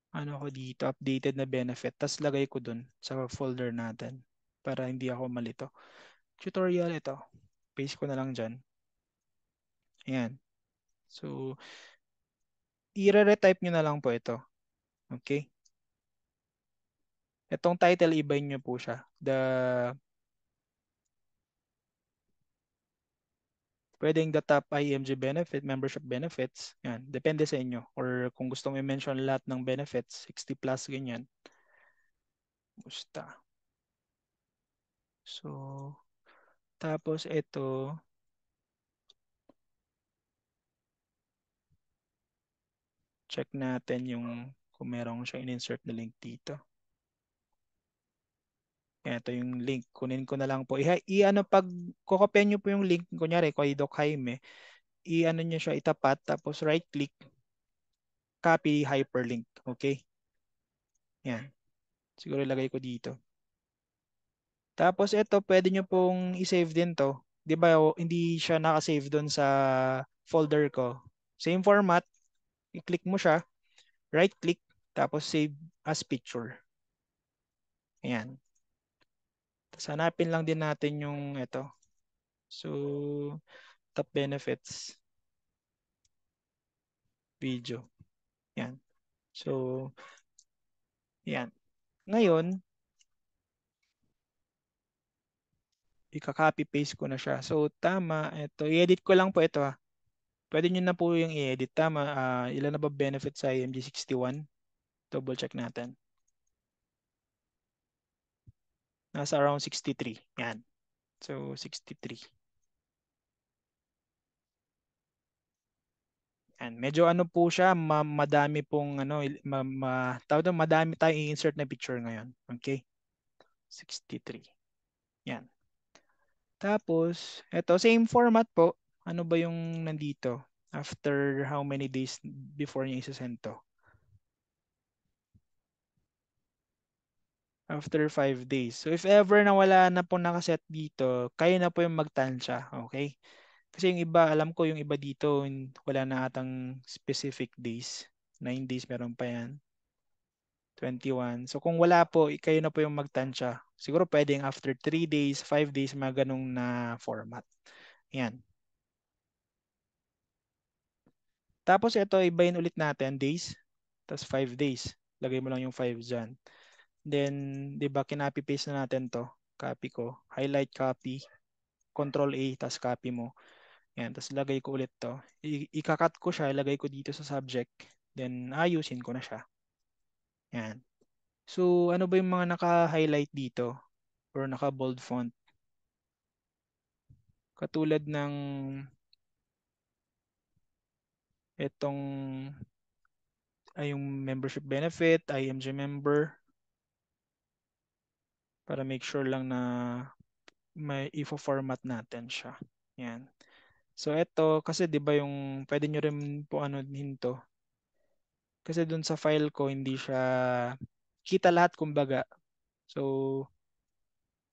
ano ko dito, updated na benefit. Tapos lagay ko dun sa folder natin para hindi ako malito. Tutorial ito. Paste ko na lang dyan. Ayan. So, i-retype nyo na lang po ito. Okay? Itong title, ibahin nyo po siya. Pwedeng the top IMG benefit, membership benefits. Yan. Depende sa inyo. Or kung gusto mo i-mention lahat ng benefits, 60 plus, ganyan. Musta. So, tapos ito, check natin yung kung merong siya in-insert na link dito. Ito yung link. Kunin ko na lang po. I-ano pag kokopyan nyo po yung link, kunyari kay Doc Jaime, i-ano nyo siya itapat, tapos right click, copy hyperlink. Okay? Yan. Siguro ilagay ko dito. Tapos ito, pwede nyo pong i-save din to. 'Di ba hindi siya naka-save doon sa folder ko. Same format, i-click mo siya, right click, tapos save as picture. Ayan. Tapos hanapin lang din natin yung ito. So, top benefits video. Yan. So, yan. Ngayon, ika-copy paste ko na siya. So tama, ito i-edit ko lang po ito ha. Pwede nyo na po yung i-edit. Tama, ilan na ba benefit sa IMG 61? Double check natin. Nasa around 63. Yan. So 63. Yan. Medyo ano po siya, madami pong ano, tawag doon, madami tayong i-insert na picture ngayon. Okay? 63. Yan. Tapos, eto, same format po. Ano ba yung nandito? After how many days before niya isasend to? After 5 days. So, if ever na wala na po nakaset dito, kayo na po yung magtansya. Okay? Kasi yung iba, alam ko yung iba dito, wala na atang specific days. 9 days meron pa yan. 21. So kung wala po, kayo na po yung magtansya. Siguro pwedeng after 3 days, 5 days, mga ganong na format. Yan. Tapos ito, ibahin ulit natin, days. Tapos 5 days. Lagay mo lang yung 5 dyan. Then, di ba, kinopy paste na natin to. Copy ko. Highlight copy. Control A, tapos copy mo. Yan, tapos lagay ko ulit to. Ikakat ko siya, lagay ko dito sa subject. Then, ayusin ko na siya. Yan. So, ano ba yung mga naka-highlight dito? Or naka-bold font? Katulad ng itong ay yung membership benefit, IMG member, para make sure lang na may ifo-format natin siya. Yan. So ito kasi 'di ba yung pwede nyo rin po ano hinto. Kasi dun sa file ko hindi siya kita lahat kumbaga. So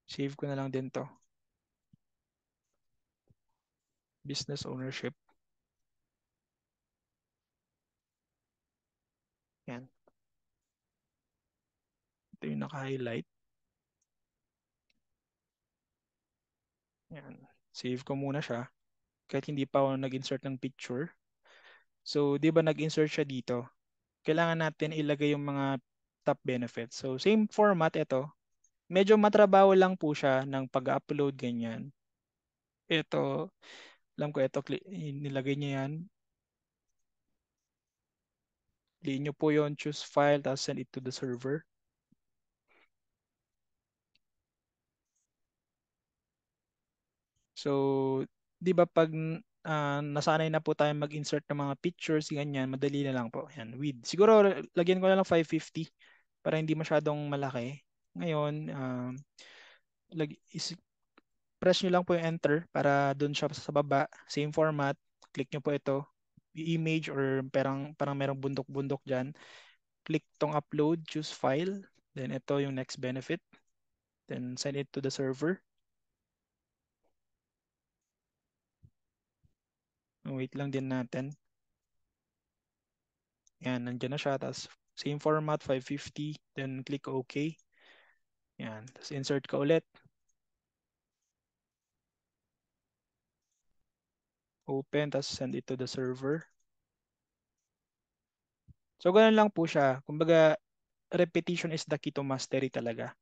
save ko na lang din to. Business ownership. Yan. Ito yung naka-highlight. Yan. Save ko muna siya kahit hindi pa ako nag-insert ng picture. So, 'di ba nag-insert siya dito? Kailangan natin ilagay yung mga top benefits. So, same format ito. Medyo matrabaho lang po siya ng pag-upload ganyan. Ito, alam ko ito, nilagay niya yan. Clean nyo po yon, choose file, tapos send it to the server. So, di ba pag nasanay na po tayo mag-insert ng mga pictures, ganyan, madali na lang po. Yan, width. Siguro, lagyan ko na lang 550 para hindi masyadong malaki. Ngayon, press nyo lang po yung enter para doon siya sa baba. Same format. Click nyo po ito. I-image or parang merong bundok-bundok dyan. Click tong upload, choose file. Then ito yung next benefit. Then send it to the server. Wait lang din natin. Yan, nandiyan na siya. Tapos same format, 550. Then click OK. Yan. Tapos insert ka ulit. Open, tapos send it to the server. So, ganun lang po siya. Kumbaga, repetition is the key to mastery talaga.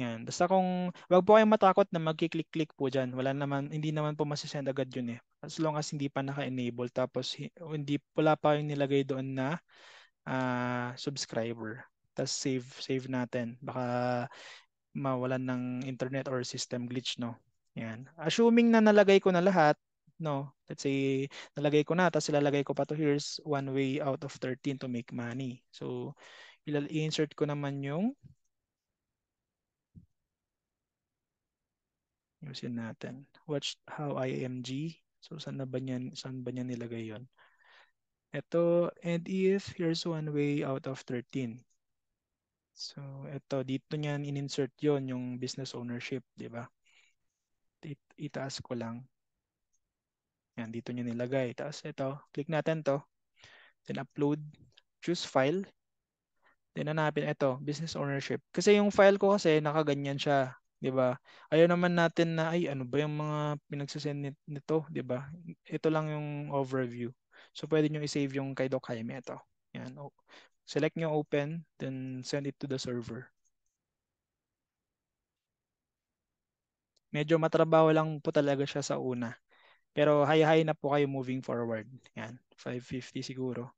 Yan. Basta kung, wag po kayong matakot na magki-click-click po dyan. Wala naman, hindi naman po masisend agad yun eh. As long as hindi pa naka-enable. Tapos, wala pa yung nilagay doon na subscriber. Tapos save natin. Baka mawalan ng internet or system glitch, no? Yan. Assuming na nalagay ko na lahat, no? Let's say, nalagay ko na, tapos ilalagay ko pa to, here's one way out of 13 to make money. So, i-insert ko naman yung Yusin natin. Watch how IMG. So, saan ba niya nilagay yon? Ito, and if here's one way out of 13. So, ito, dito niyan in-insert yon yung business ownership, di ba? Itaas ko lang. Yan, dito niya nilagay. Tapos ito, click natin to. Then upload, choose file. Then hanapin ito, business ownership. Kasi yung file ko kasi nakaganyan siya, 'di ba? Ayaw naman natin na ay ano ba yung mga pinagsasend nito, 'di ba? Ito lang yung overview. So pwede niyo i-save yung kay Doc Jaime ito. Yan. Select niyo open, then send it to the server. Medyo matrabaho lang po talaga siya sa una. Pero high-high na po kayo moving forward. Yan, 550 siguro.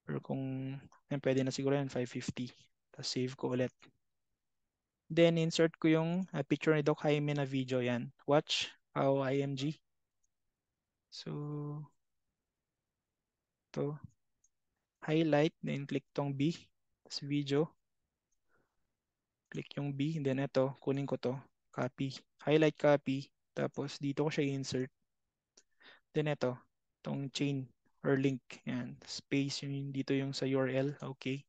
Pero kung yan, pwede na siguro yan, 550. Tapos save ko ulit. Then insert ko yung picture ni Doc Jaime na video yan. Watch how IMG. So, to highlight, then click tong B. Tapos video. Click yung B, and then ito, kunin ko to. Copy. Highlight copy. Tapos dito ko siya insert. Then ito, tong chain or link. Yan. Space yung dito yung sa URL. Okay.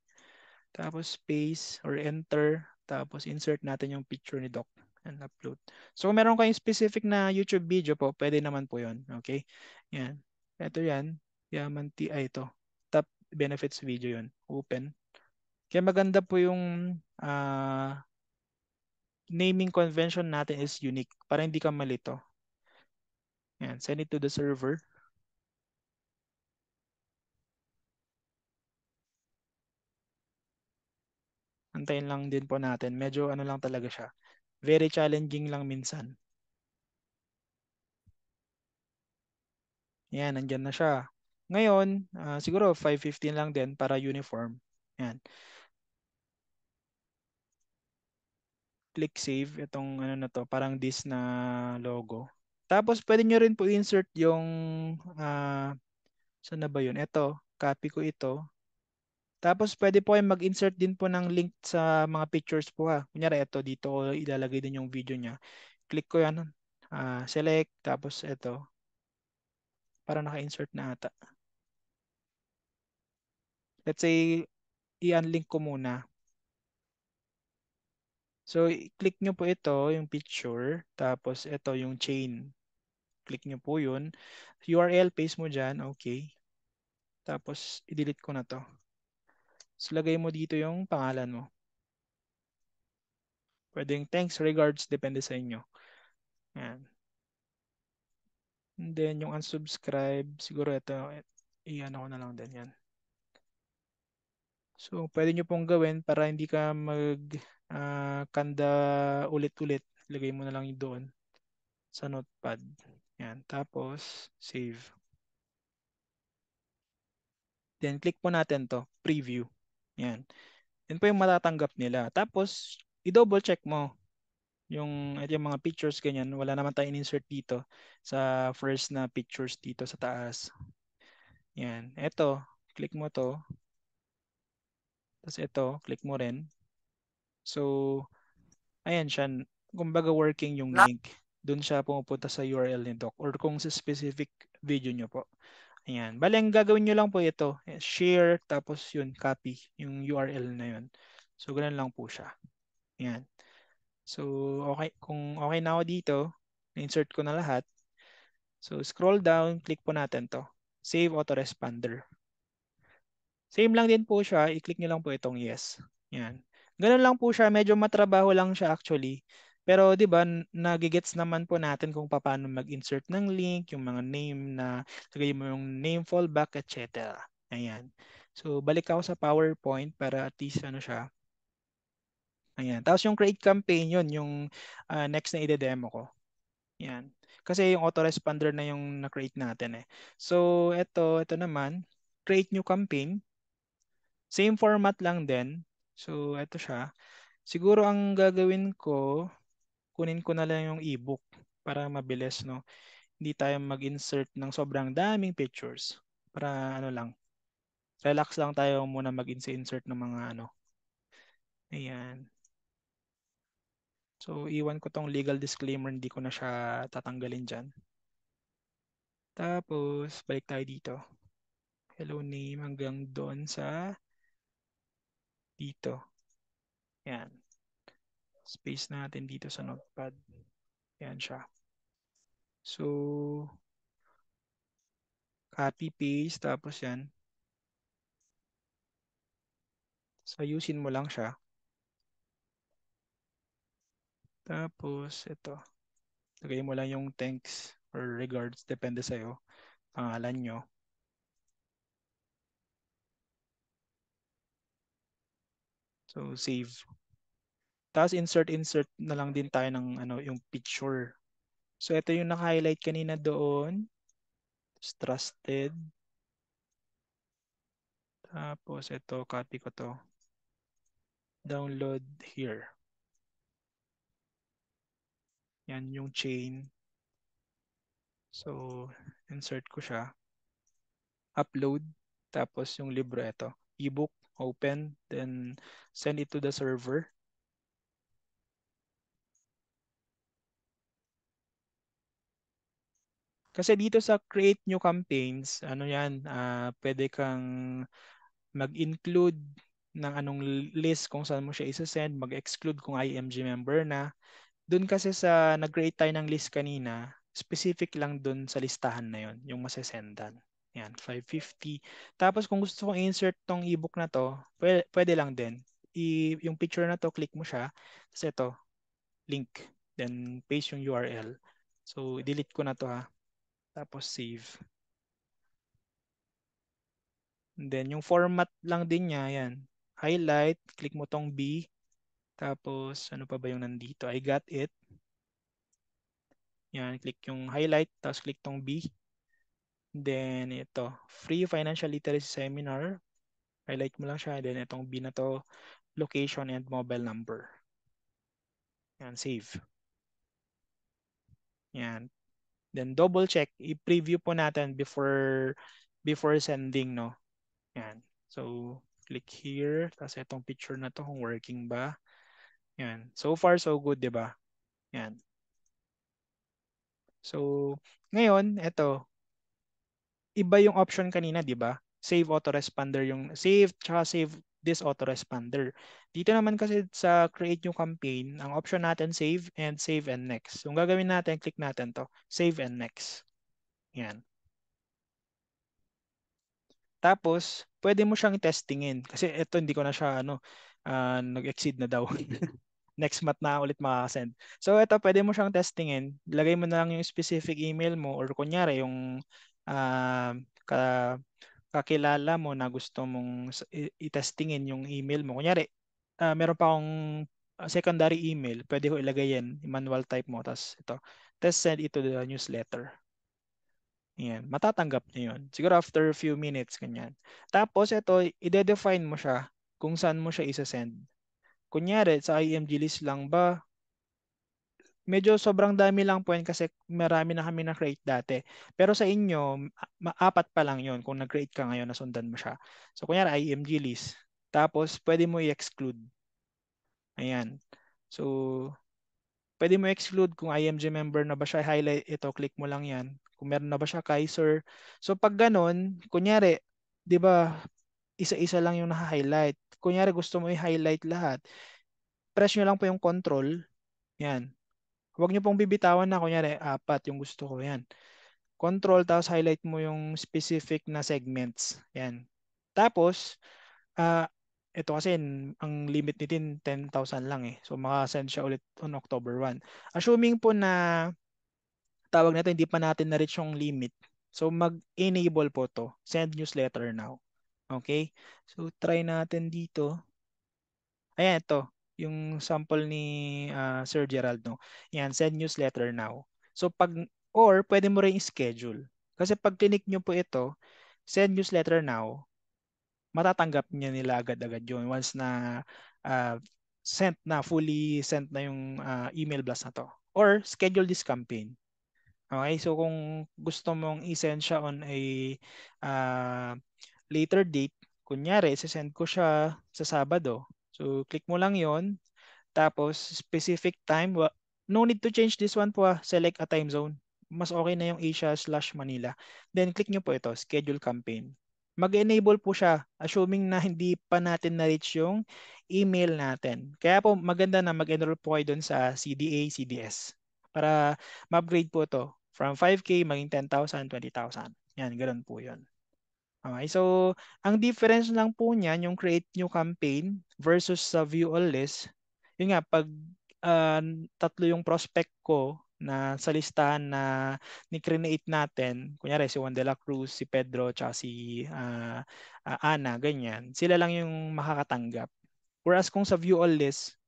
Tapos space or enter. Tapos insert natin yung picture ni Doc and upload. So kung meron kayong specific na YouTube video po, pwede naman po yon. Okay. Yan. Ito yan. Yaman T, ay ito. Top benefits video yon. Open. Kaya maganda po yung naming convention natin is unique para hindi ka malito. Yan. Send it to the server. Antayin lang din po natin. Medyo ano lang talaga siya. Very challenging lang minsan. Yan, nandyan na siya. Ngayon, siguro 515 lang din para uniform. Yan. Click save. Itong ano na to, parang this na logo. Tapos pwede nyo rin po insert yung, saan na ba yun? Ito, copy ko ito. Tapos pwede po kayo mag-insert din po ng link sa mga pictures po ha. Kunyari ito, dito ko ilalagay din yung video niya. Click ko yan, select, tapos ito, para naka-insert na ata. Let's say, i-unlink ko muna. So, click nyo po ito, yung picture, tapos ito yung chain. Click nyo po yun. URL, paste mo dyan, okay. Tapos, i-delete ko na to. So, lagay mo dito yung pangalan mo. Pwedeng thanks, regards, depende sa inyo. Yan. And then, yung unsubscribe, siguro ito, i-ano ko na lang din yan. So, pwede nyo pong gawin para hindi ka kanda ulit-ulit. Lagay mo na lang yung doon sa notepad. Yan. Tapos, save. Then, click po natin to, preview. Yan. Yan po yung matatanggap nila. Tapos, i-double check mo ito yung mga pictures ganyan. Wala naman tayong insert dito sa first na pictures dito sa taas. Yan. Ito, click mo to. Tapos ito, click mo rin. So, ayan siya. Kumbaga working yung link. Doon siya pumupunta sa URL ni Doc or kung sa specific video nyo po. Ayan. Bale, ang gagawin nyo lang po ito. Share, tapos yun, copy yung URL na yun. So, ganun lang po siya. Ayan. So, okay. Kung okay na ako dito, insert ko na lahat. So, scroll down, click po natin to. Save autoresponder. Same lang din po siya. I-click nyo lang po itong yes. Yan. Ganun lang po siya. Medyo matrabaho lang siya actually. Pero 'di ba nagigets naman po natin kung paano mag-insert ng link, yung mga name na lagay mo yung name fallback, etc. Ayan. So balik ako sa PowerPoint para at least ano siya. Ayan. Tapos yung create campaign yun, yung next na ide-demo ko. Yan. Kasi yung autoresponder na yung na-create natin eh. So ito naman, create new campaign. Same format lang din. So, ito siya. Siguro ang gagawin ko, kunin ko na lang yung ebook para mabilis, no? Hindi tayo mag-insert ng sobrang daming pictures. Para ano lang, relax lang tayo muna mag-insert ng mga ano. Ayan. So, iwan ko tong legal disclaimer, hindi ko na siya tatanggalin dyan. Tapos, balik tayo dito. Hello name hanggang doon sa dito. Yan. Space natin dito sa notepad. Yan siya. So, copy paste tapos yan. So, ayusin mo lang siya. Tapos, ito. Lagay mo lang yung thanks or regards. Depende sa'yo. Pangalan nyo. So, save. Tapos insert na lang din tayo ng yung picture. So ito yung naka-highlight kanina doon. Trusted. Tapos ito, copy ko to. Download here. Yan yung chain. So, insert ko siya. Upload. Tapos yung libro ito. Ebook, open. Then, send it to the server. Kasi dito sa create new campaigns, ano yan, pwede kang mag-include ng anong list kung saan mo siya isa-send, mag-exclude kung IMG member na. Doon kasi sa nag-create tayo ng list kanina, specific lang doon sa listahan na yon yung masesendan. Yan, 550. Tapos kung gusto kong insert tong ebook na to, pwede lang din. Yung picture na to, click mo siya. Tapos ito, link. Then paste yung URL. So, delete ko na to ha. Tapos save. And then yung format lang din niya, yan. Highlight, click mo tong B. Tapos ano pa ba yung nandito? I got it. Yan, click yung highlight, tapos click tong B. Then ito, free financial literacy seminar. Highlight mo lang siya. Then itong B na to, location and mobile number. Yan, save. Yan. Then double check, i-preview po natin before sending, no. Yan. So click here, tapos itong picture na to kung working ba. Yan. So far so good, 'di ba? Yan. So ngayon, ito, iba yung option kanina, 'di ba? Save autoresponder yung save tsaka save this autoresponder. Dito naman kasi sa create new campaign, ang option natin save and next. So, ang gagawin natin, click natin to, save and next. Yan. Tapos, pwede mo siyang testingin kasi ito hindi ko na siya nag-exceed na daw. Next month na ulit makaka-send. So ito, pwede mo siyang testingin. Lagay mo na lang yung specific email mo or kunyari yung uh, ka, kakilala mo na gusto mong i-testingin yung email mo. Kunyari, meron pa akong secondary email, pwede ko ilagay yan, manual type mo. Tapos ito, test send it to the newsletter. Yan, matatanggap niyo yun. Siguro after a few minutes, ganyan. Tapos ito, i-define mo siya kung saan mo siya isa-send. Kunyari, sa IMG list lang ba, medyo sobrang dami lang po yan kasi marami na kami na-create dati. Pero sa inyo, apat pa lang yon kung nag-create ka ngayon, nasundan mo siya. So, kunyari, IMG list. Tapos, pwede mo i-exclude. Ayan. So, pwede mo exclude kung IMG member na ba siya, highlight ito, click mo lang yan. Kung meron na ba siya, Kaiser. So, pag ganun, kunyari, di ba, isa-isa lang yung na-highlight. Kunyari, gusto mo i-highlight lahat. Press nyo lang po yung control. Yan. Huwag nyo pong bibitawan na, kunyari, apat yung gusto ko. Yan. Control, tapos highlight mo yung specific na segments. Yan. Tapos, ito kasi ang limit nitin 10,000 lang eh. So, maka-send siya ulit on October 1. Assuming po na tawag natin, hindi pa natin na-reach yung limit. So, mag-enable po to. Send newsletter now. Okay? So, try natin dito. Ayan, ito. Yung sample ni Sir Gerald, no? Yan, send newsletter now. So, or pwede mo rin i-schedule. Kasi pag clinic nyo po ito, send newsletter now, matatanggap niya nila agad-agad yun once na uh, fully sent na yung email blast na to. Or schedule this campaign. Okay, so kung gusto mong i-send siya on a uh, later date, kunyari, send ko siya sa Sabado. So, click mo lang yon. Tapos, specific time. No need to change this one po. Select a time zone. Mas okay na yung Asia/Manila. Then, click nyo po ito, schedule campaign. Mag-enable po siya, assuming na hindi pa natin na-reach yung email natin. Kaya po, maganda na mag-enroll po kayo dun sa CDA, CDS para ma-upgrade po to from 5K maging 10,000, 20,000. Yan, ganoon po yun. Okay, so ang difference lang po niyan yung create new campaign versus sa view all list. Yun nga, pag uh, tatlo yung prospect ko na sa listahan na ni-create natin, kunyari si Juan de la Cruz, si Pedro, tsaka si Ana, ganyan, sila lang yung makakatanggap. Whereas kung sa view all list,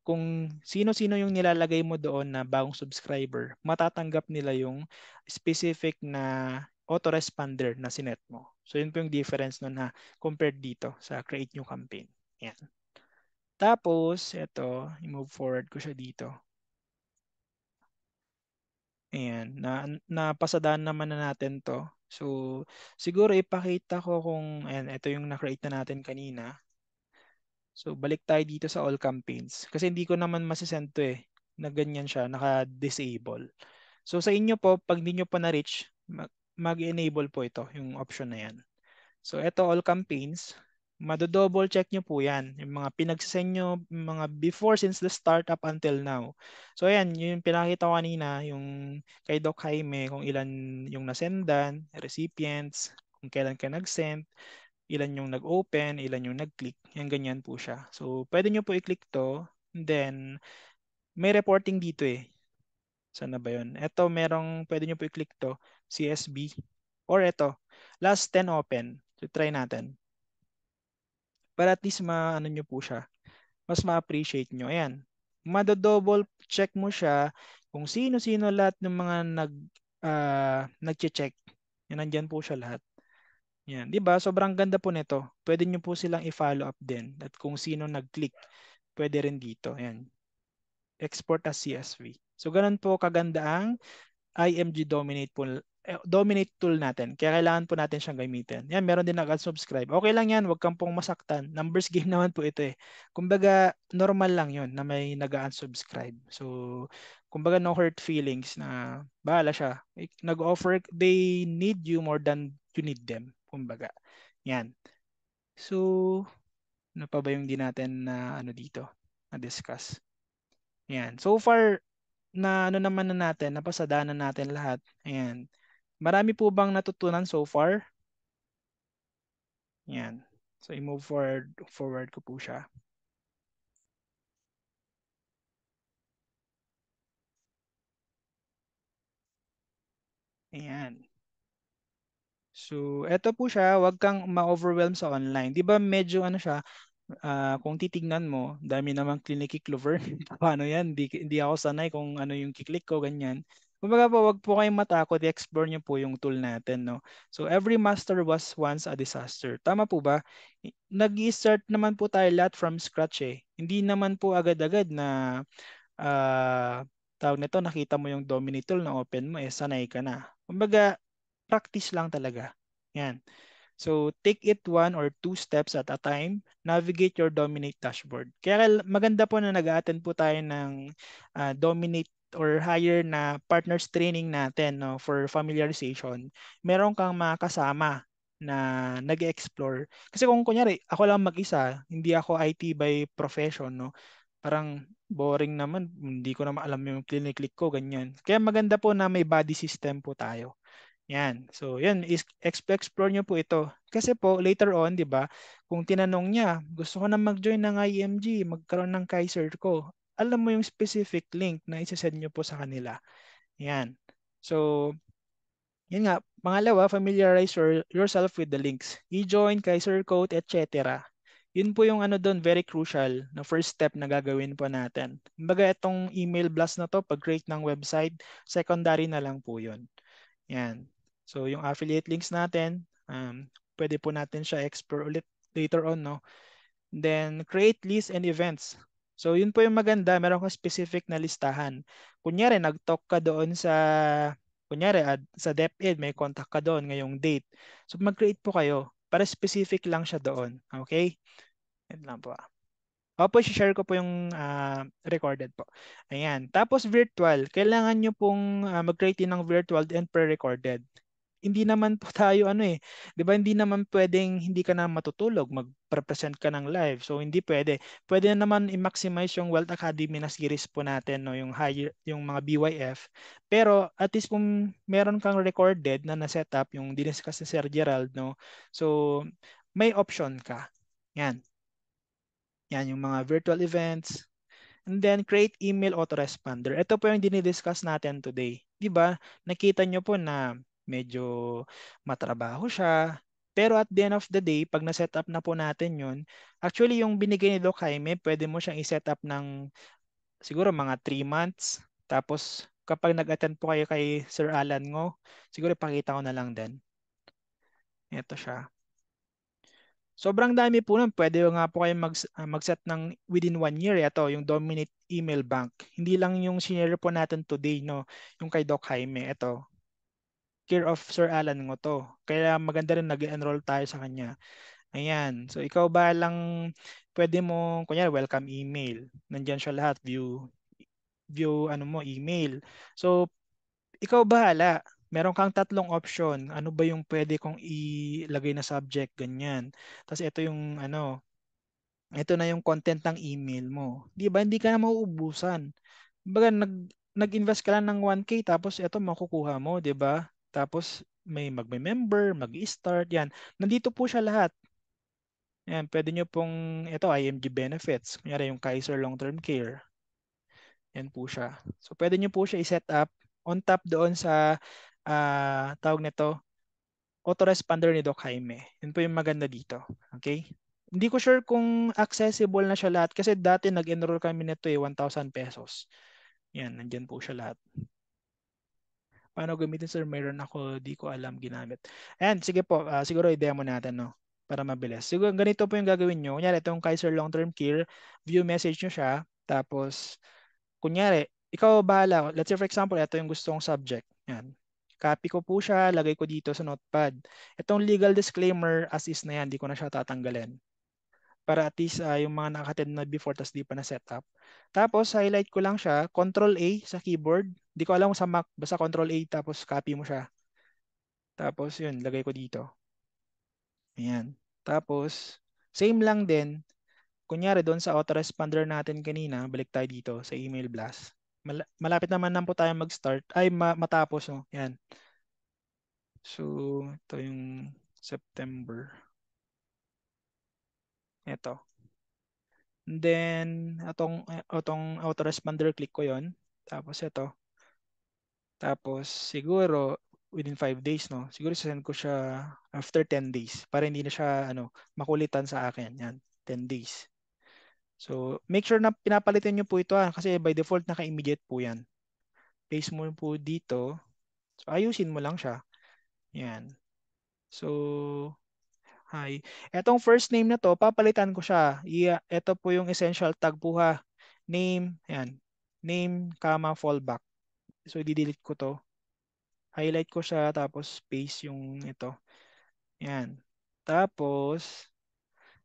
kung sino-sino yung nilalagay mo doon na bagong subscriber, matatanggap nila yung specific na autoresponder na sinet mo. So yun po yung difference nun ha, compared dito sa create new campaign. Yan. Tapos, ito, i-move forward ko siya dito. Ayan, napasadaan naman na natin to. So, siguro ipakita ko kung, ayan, ito yung na-create na natin kanina. So, balik tayo dito sa all campaigns. Kasi hindi ko naman masisend to eh, na ganyan siya, naka-disable. So, sa inyo po, pag hindi nyo pa na-reach, mag-enable po ito, yung option na yan. So, ito all campaigns, mado-double check nyo po yan. Yung mga pinagsasend nyo, mga before since the start up until now. So, ayan, yung pinakita ko kanina, yung kay Doc Jaime, kung ilan yung nasendan, recipients, kung kailan ka nag-send, ilan yung nag-open, ilan yung nag-click, yan ganyan po siya. So, pwede nyo po i-click to, then, may reporting dito eh. Saan na ba yun? Ito, pwede nyo po i-click to, CSB, or ito, last 10 open. So, try natin. Para at least ano nyo po siya, mas ma-appreciate nyo. Ayan, mado-double check mo siya kung sino-sino lahat ng mga nag-check. Yan, nandyan po siya lahat. Yan, 'di ba? Sobrang ganda po nito. Pwede niyo po silang i-follow up din at kung sino nag-click, pwede rin dito. Ayan. Export as CSV. So ganun po kaganda ang IMG Dominate tool natin. Kaya kailangan po natin siyang gamitin. Yan, meron din nag-subscribe. Okay lang yan, wag kang pong masaktan. Numbers game naman po ito eh. Kumbaga, normal lang yon na may nag-unsubscribe. So, kumbaga no hurt feelings na bahala siya. Nag-offer, they need you more than you need them. Kumbaga. Yan. So, ano pa ba yung di natin na ano dito na-discuss? Yan. So far, na ano naman na natin, napasadanan natin lahat. Ayan. Marami po bang natutunan so far? Yan. So i-move forward ko po siya. Ayan. So eto po siya, wag kang ma-overwhelm sa online. 'Di ba medyo ano siya, kung titignan mo, dami namang clinic-clover. Paano yan? Hindi ako sanay kung ano yung kiklik ko, ganyan. Kumbaga po, wag po kayong matakot, i-explore nyo po yung tool natin, no? So, every master was once a disaster. Tama po ba? Nag-i-start naman po tayo lahat from scratch eh. Hindi naman po agad-agad na tawag nito, nakita mo yung Dominate tool na open mo, eh, sanay ka na. Kumbaga, practice lang talaga. Yan. So, take it one or two steps at a time. Navigate your Dominate dashboard. Kaya maganda po na nag-attend po tayo ng Dominate or higher na partners training natin, no, for familiarization. Meron kang mga kasama na nag-explore. Kasi kung kunyari, ako lang mag-isa, hindi ako IT by profession, no, parang boring naman, hindi ko na alam yung clinic ko, ganyan. Kaya maganda po na may body system po tayo. Yan. So, yan, explore nyo po ito. Kasi po, later on, di ba, kung tinanong niya, gusto ko na mag-join ng IMG, magkaroon ng Kaiser ko, alam mo yung specific link na isa-send nyo po sa kanila. Yan. So, yun nga, pangalawa, familiarize yourself with the links. I-join, Kaiser code, etc. Yun po yung ano doon, very crucial na first step na gagawin po natin. Kumbaga itong email blast na to, pag-create ng website, secondary na lang po yun. Yan. So yung affiliate links natin, pwede po natin siya explore ulit later on, no? Then create lists and events. So yun po yung maganda, meron kang specific na listahan. Kunyari, nag-talk ka doon kunyari, sa DepEd, may contact ka doon ngayong date. So mag-create po kayo para specific lang siya doon. Okay? Yan lang po. Opo, share ko po yung recorded po. Ayan. Tapos virtual. Kailangan nyo pong mag-create din ng virtual and pre-recorded. Hindi naman po tayo ano eh. 'Di ba hindi naman pwedeng hindi ka na matutulog, mag-present ka ng live. So hindi pwede. Pwede na naman i-maximize yung Wealth Academy na series po natin, no, yung higher, yung mga BYF. Pero at least kung meron kang recorded na na-set up yung diniscuss ni Sir Gerald, no. So may option ka. Yan. Yan yung mga virtual events. And then create email autoresponder. Ito po yung dinidiscuss natin today. 'Di ba? Nakita nyo po na medyo matrabaho siya. Pero at the end of the day, pag na-set up na po natin yun, actually yung binigay ni Doc Jaime, pwede mo siyang i-set up ng siguro mga 3 months. Tapos kapag nag-attend po kayo kay Sir Alan Ngo, siguro ipakita ko na lang din. Ito siya. Sobrang dami po nun. Pwede nga po kayo mag-set ng within 1 year. Ito, yung Dominate Email Bank. Hindi lang yung sinare po natin today, no? Yung kay Doc Jaime. Ito, care of Sir Alan Ngo to. Kaya maganda rin nag-enroll tayo sa kanya. Ayan. So, ikaw ba lang pwede mo, kunyari, welcome email. Nandyan siya lahat. View ano mo, email. So, ikaw bahala. Meron kang tatlong option. Ano ba yung pwede kong ilagay na subject, ganyan. Tapos ito yung ano, ito na yung content ng email mo. 'Di ba? Hindi ka na mauubusan. Kumbaga nag-invest ka lang ng 1K tapos ito makukuha mo, 'di ba? Tapos may magme-member, mag-start, yan. Nandito po siya lahat. Yan, pwede nyo pong, ito, IMG benefits. Kunyari yung Kaiser Long-Term Care. Yan po siya. So, pwede nyo po siya i-set up on top doon sa, tawag nito, autoresponder ni Doc Jaime. Yun po yung maganda dito. Okay? Hindi ko sure kung accessible na siya lahat kasi dati nag-enroll kami nito 1,000 pesos. Yan, nandyan po siya lahat. Paano gamitin, sir? Meron ako, di ko alam ginamit. Ayan, sige po, siguro i-demo natin, no? Para mabilis. Siguro ganito po yung gagawin nyo. Kunyari, itong Kaiser Long Term Care, view message nyo siya, tapos, kunyari, ikaw bahala. Let's say for example, ito yung gustong subject. Yan. Copy ko po siya, lagay ko dito sa notepad. Itong legal disclaimer as is na yan, di ko na siya tatanggalin para at least yung mga nakaka na before tas di pa na setup. Tapos highlight ko lang siya, Control A sa keyboard. Di ko alam kung sa Mac, basta Control A tapos copy mo siya. Tapos yun, lagay ko dito. Ayan. Tapos same lang din. Kunyari doon sa autoresponder natin kanina, balik tayo dito sa email blast. Malapit naman na po tayo mag-start. Ay, matapos. No? Yan. So, ito yung September. Ito. And then, atong autoresponder, click ko yon. Tapos ito. Tapos siguro within 5 days, no? Siguro send ko siya after 10 days para hindi na siya makulitan sa akin. Yan, 10 days. So, make sure na pinapalitan niyo po ito kasi by default naka-immediate po yan. Paste mo po dito. So, ayusin mo lang siya. Yan. So, hi. Etong first name na to, papalitan ko siya. Ito po yung essential tag po ha. Name, yan. Name, comma, fallback. So, i-delete ko to. Highlight ko siya, tapos paste yung ito. Yan. Tapos,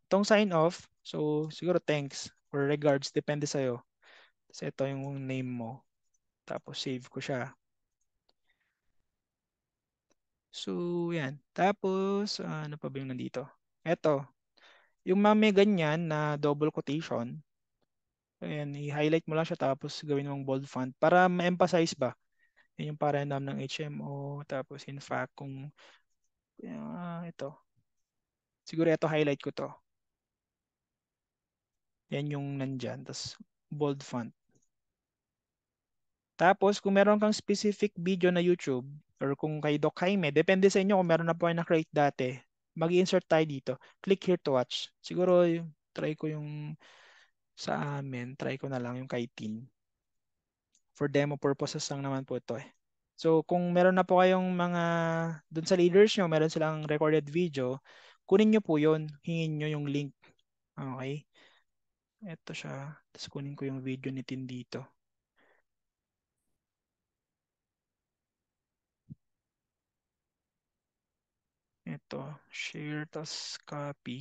itong sign off, so siguro thanks or regards, depende sa'yo. Tapos ito yung name mo. Tapos save ko siya. So, yan. Tapos, ano pa ba yung nandito? Ito. Yung may ganyan na double quotation, ayan, i-highlight mo lang siya tapos gawin mong bold font para ma-emphasize ba. Yan yung paranam ng HMO. Tapos, in fact, kung ito. Siguro ito, highlight ko to. Yan yung nandyan. Tapos bold font. Tapos kung meron kang specific video na YouTube or kung kay Doc Jaime, depende sa inyo kung meron na po kayo na-create dati, mag-insert tayo dito. Click here to watch. Siguro try ko yung sa amin, try ko na lang yung kay Tin. For demo purposes lang naman po ito eh. So kung meron na po kayong mga, dun sa leaders nyo, meron silang recorded video, kunin nyo po yun. Hingin nyo yung link. Okay? Ito siya. Tapos kunin ko yung video ni Tin dito. Ito. Share, tapos copy.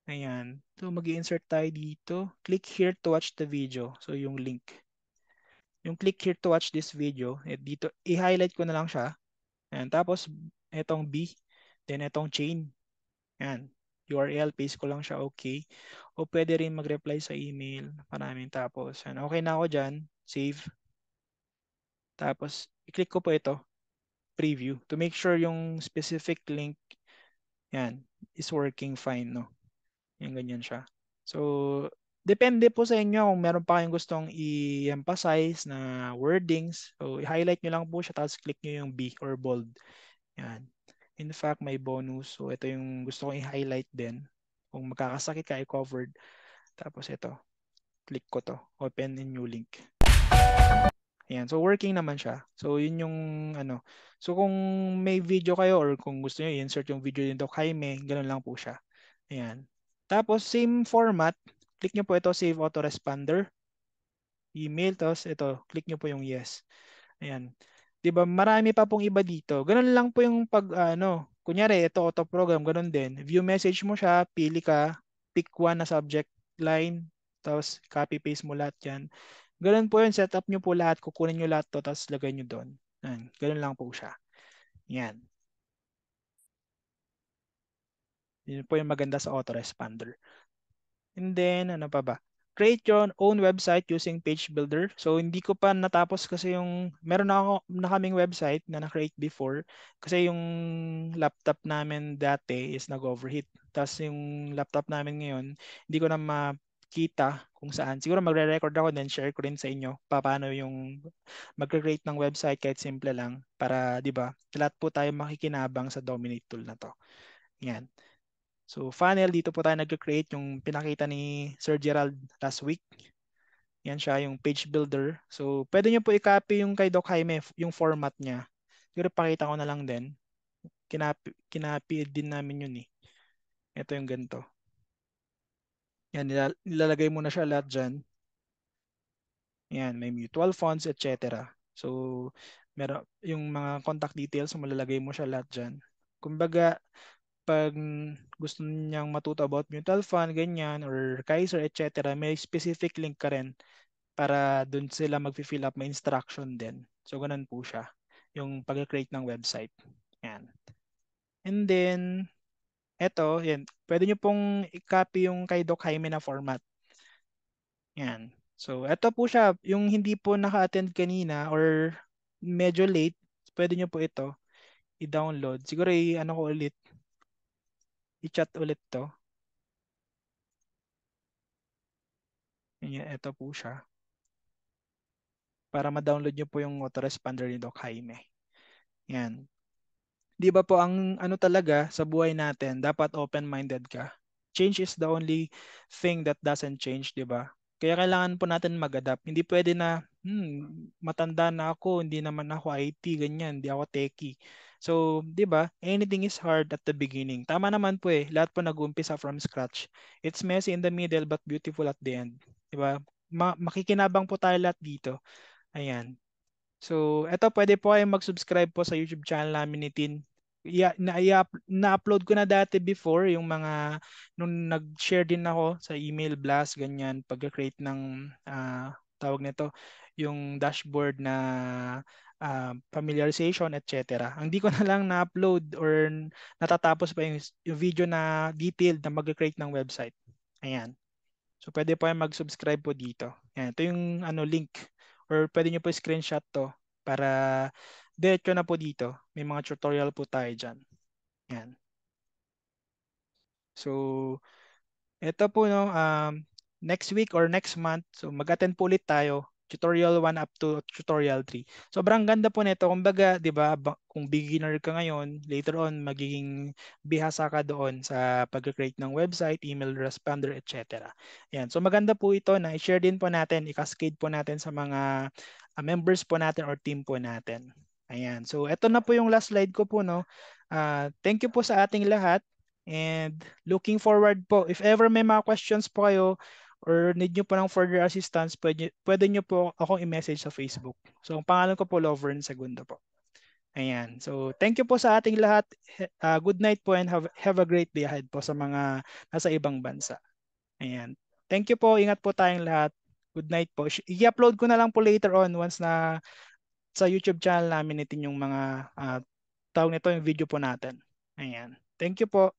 Ayan. So mag-insert tayo dito. Click here to watch the video. So yung link. Yung click here to watch this video, dito, i-highlight ko na lang siya. Ayan. Tapos, etong B. Then etong chain. Ayan. URL, paste ko lang siya, okay. O pwede rin mag-reply sa email. Maraming tapos. Ayan. Okay na ako dyan. Save. Tapos, i-click ko po ito. Preview. To make sure yung specific link, yan, is working fine, no? Yung ganyan siya. So, depende po sa inyo kung meron pa kayong gustong i-emphasize na wordings. So, i-highlight nyo lang po siya tapos click nyo yung B or bold. Yan. In fact, may bonus. So, ito yung gusto kong i-highlight din. Kung magkakasakit ka, i-covered. Tapos ito. Click ko to, open in new link. Ayan, so working naman siya. So yun yung ano. So kung may video kayo or kung gusto niyo i-insert yung video ni Doc Jaime, ganun lang po siya. Ayan. Tapos same format, click niyo po ito, save autoresponder, email, tapos ito, click niyo po yung yes. Ayan. 'Di ba? Marami pa pong iba dito. Ganun lang po yung pag ano, kunyari ito auto program, ganun din. View message mo siya, pili ka, pick one na subject line, tapos copy paste mo lahat 'yan. Ganun po yun, setup nyo po lahat, kukunin nyo lahat to, tapos lagay nyo doon. Yan, ganun lang po siya. Yan. Yun po yung maganda sa autoresponder. And then, ano pa ba? Create your own website using page builder. So, hindi ko pa natapos kasi meron na kaming website na na-create before. Kasi yung laptop namin dati is nag-overheat. Tapos yung laptop namin ngayon, hindi ko na makita kung saan. Siguro magre-record ako then share ko rin sa inyo paano yung mag-create ng website kahit simple lang para, di ba, lahat po tayo makikinabang sa Dominate tool na to. Yan. So funnel, dito po tayo nag-create yung pinakita ni Sir Gerald last week. Yan siya, yung page builder. So pwede nyo po i-copy yung kay Doc Jaime, yung format niya. Siguro pakita ko na lang din. Kinapi din namin yun eh. Ito yung ganito. Yan, nilalagay mo na siya lahat dyan. Yan, may mutual funds, etc. So, meron yung mga contact details, malalagay mo siya lahat dyan. Kumbaga, pag gusto niyang matuto about mutual fund, ganyan, or Kaiser, etc., may specific link ka rin para dun sila mag-fill up, may instruction din. So, ganun po siya, yung pag-create ng website. Yan. And then, eto, yan, pwede nyo pong i-copy yung kay Doc Jaime na format. Yan. So, eto po siya, yung hindi po naka-attend kanina or medyo late, pwede nyo po ito i-download. Siguro ano ko ulit, i-chat ulit to. Yan, ito po siya. Para ma-download nyo po yung autoresponder ni Doc Jaime. Yan. Di ba po ang ano talaga sa buhay natin, dapat open-minded ka. Change is the only thing that doesn't change, di ba? Kaya kailangan po natin mag-adapt. Hindi pwede na, matanda na ako, hindi naman ako IT, ganyan, hindi ako techie. So, di ba, anything is hard at the beginning. Tama naman po eh, lahat po nag-umpisa from scratch. It's messy in the middle but beautiful at the end. Di ba? Makikinabang po tayo lahat dito. Ayan. So, eto pwede po kayong mag-subscribe po sa YouTube channel namin ni Tin. Na-upload ko na dati before yung mga nung nag-share din ako sa email blast ganyan pag-create ng tawag nito yung dashboard na familiarization etc. Ang di ko na lang na-upload or natatapos pa yung video na detailed na mag-create ng website. Ayan. So pwede po kayong mag-subscribe po dito. Ayan, ito yung link or pwede nyo po screenshot to para diretso na po dito. May mga tutorial po tayo dyan. Yan. So, ito po no, next week or next month, so mag-attend po ulit tayo. Tutorial 1 up to tutorial 3. Sobrang ganda po nito. Kumbaga, 'di ba, kung beginner ka ngayon, later on magiging bihasa ka doon sa pag-create ng website, email responder, etc. Yan. So maganda po ito na i-share din po natin, i-cascade po natin sa mga members po natin or team po natin. Ayan. So ito na po yung last slide ko po no. Thank you po sa ating lahat. And looking forward po, if ever may mga questions po kayo or need nyo po ng further assistance, pwede nyo po akong i-message sa Facebook. So, ang pangalan ko po, Lovern Segundo po. Ayan. So, thank you po sa ating lahat. Good night po and have a great day ahead po sa mga nasa ibang bansa. Ayan. Thank you po. Ingat po tayong lahat. Good night po. I-upload ko na lang po later on once na sa YouTube channel namin ito yung mga tawag nito yung video po natin. Ayan. Thank you po.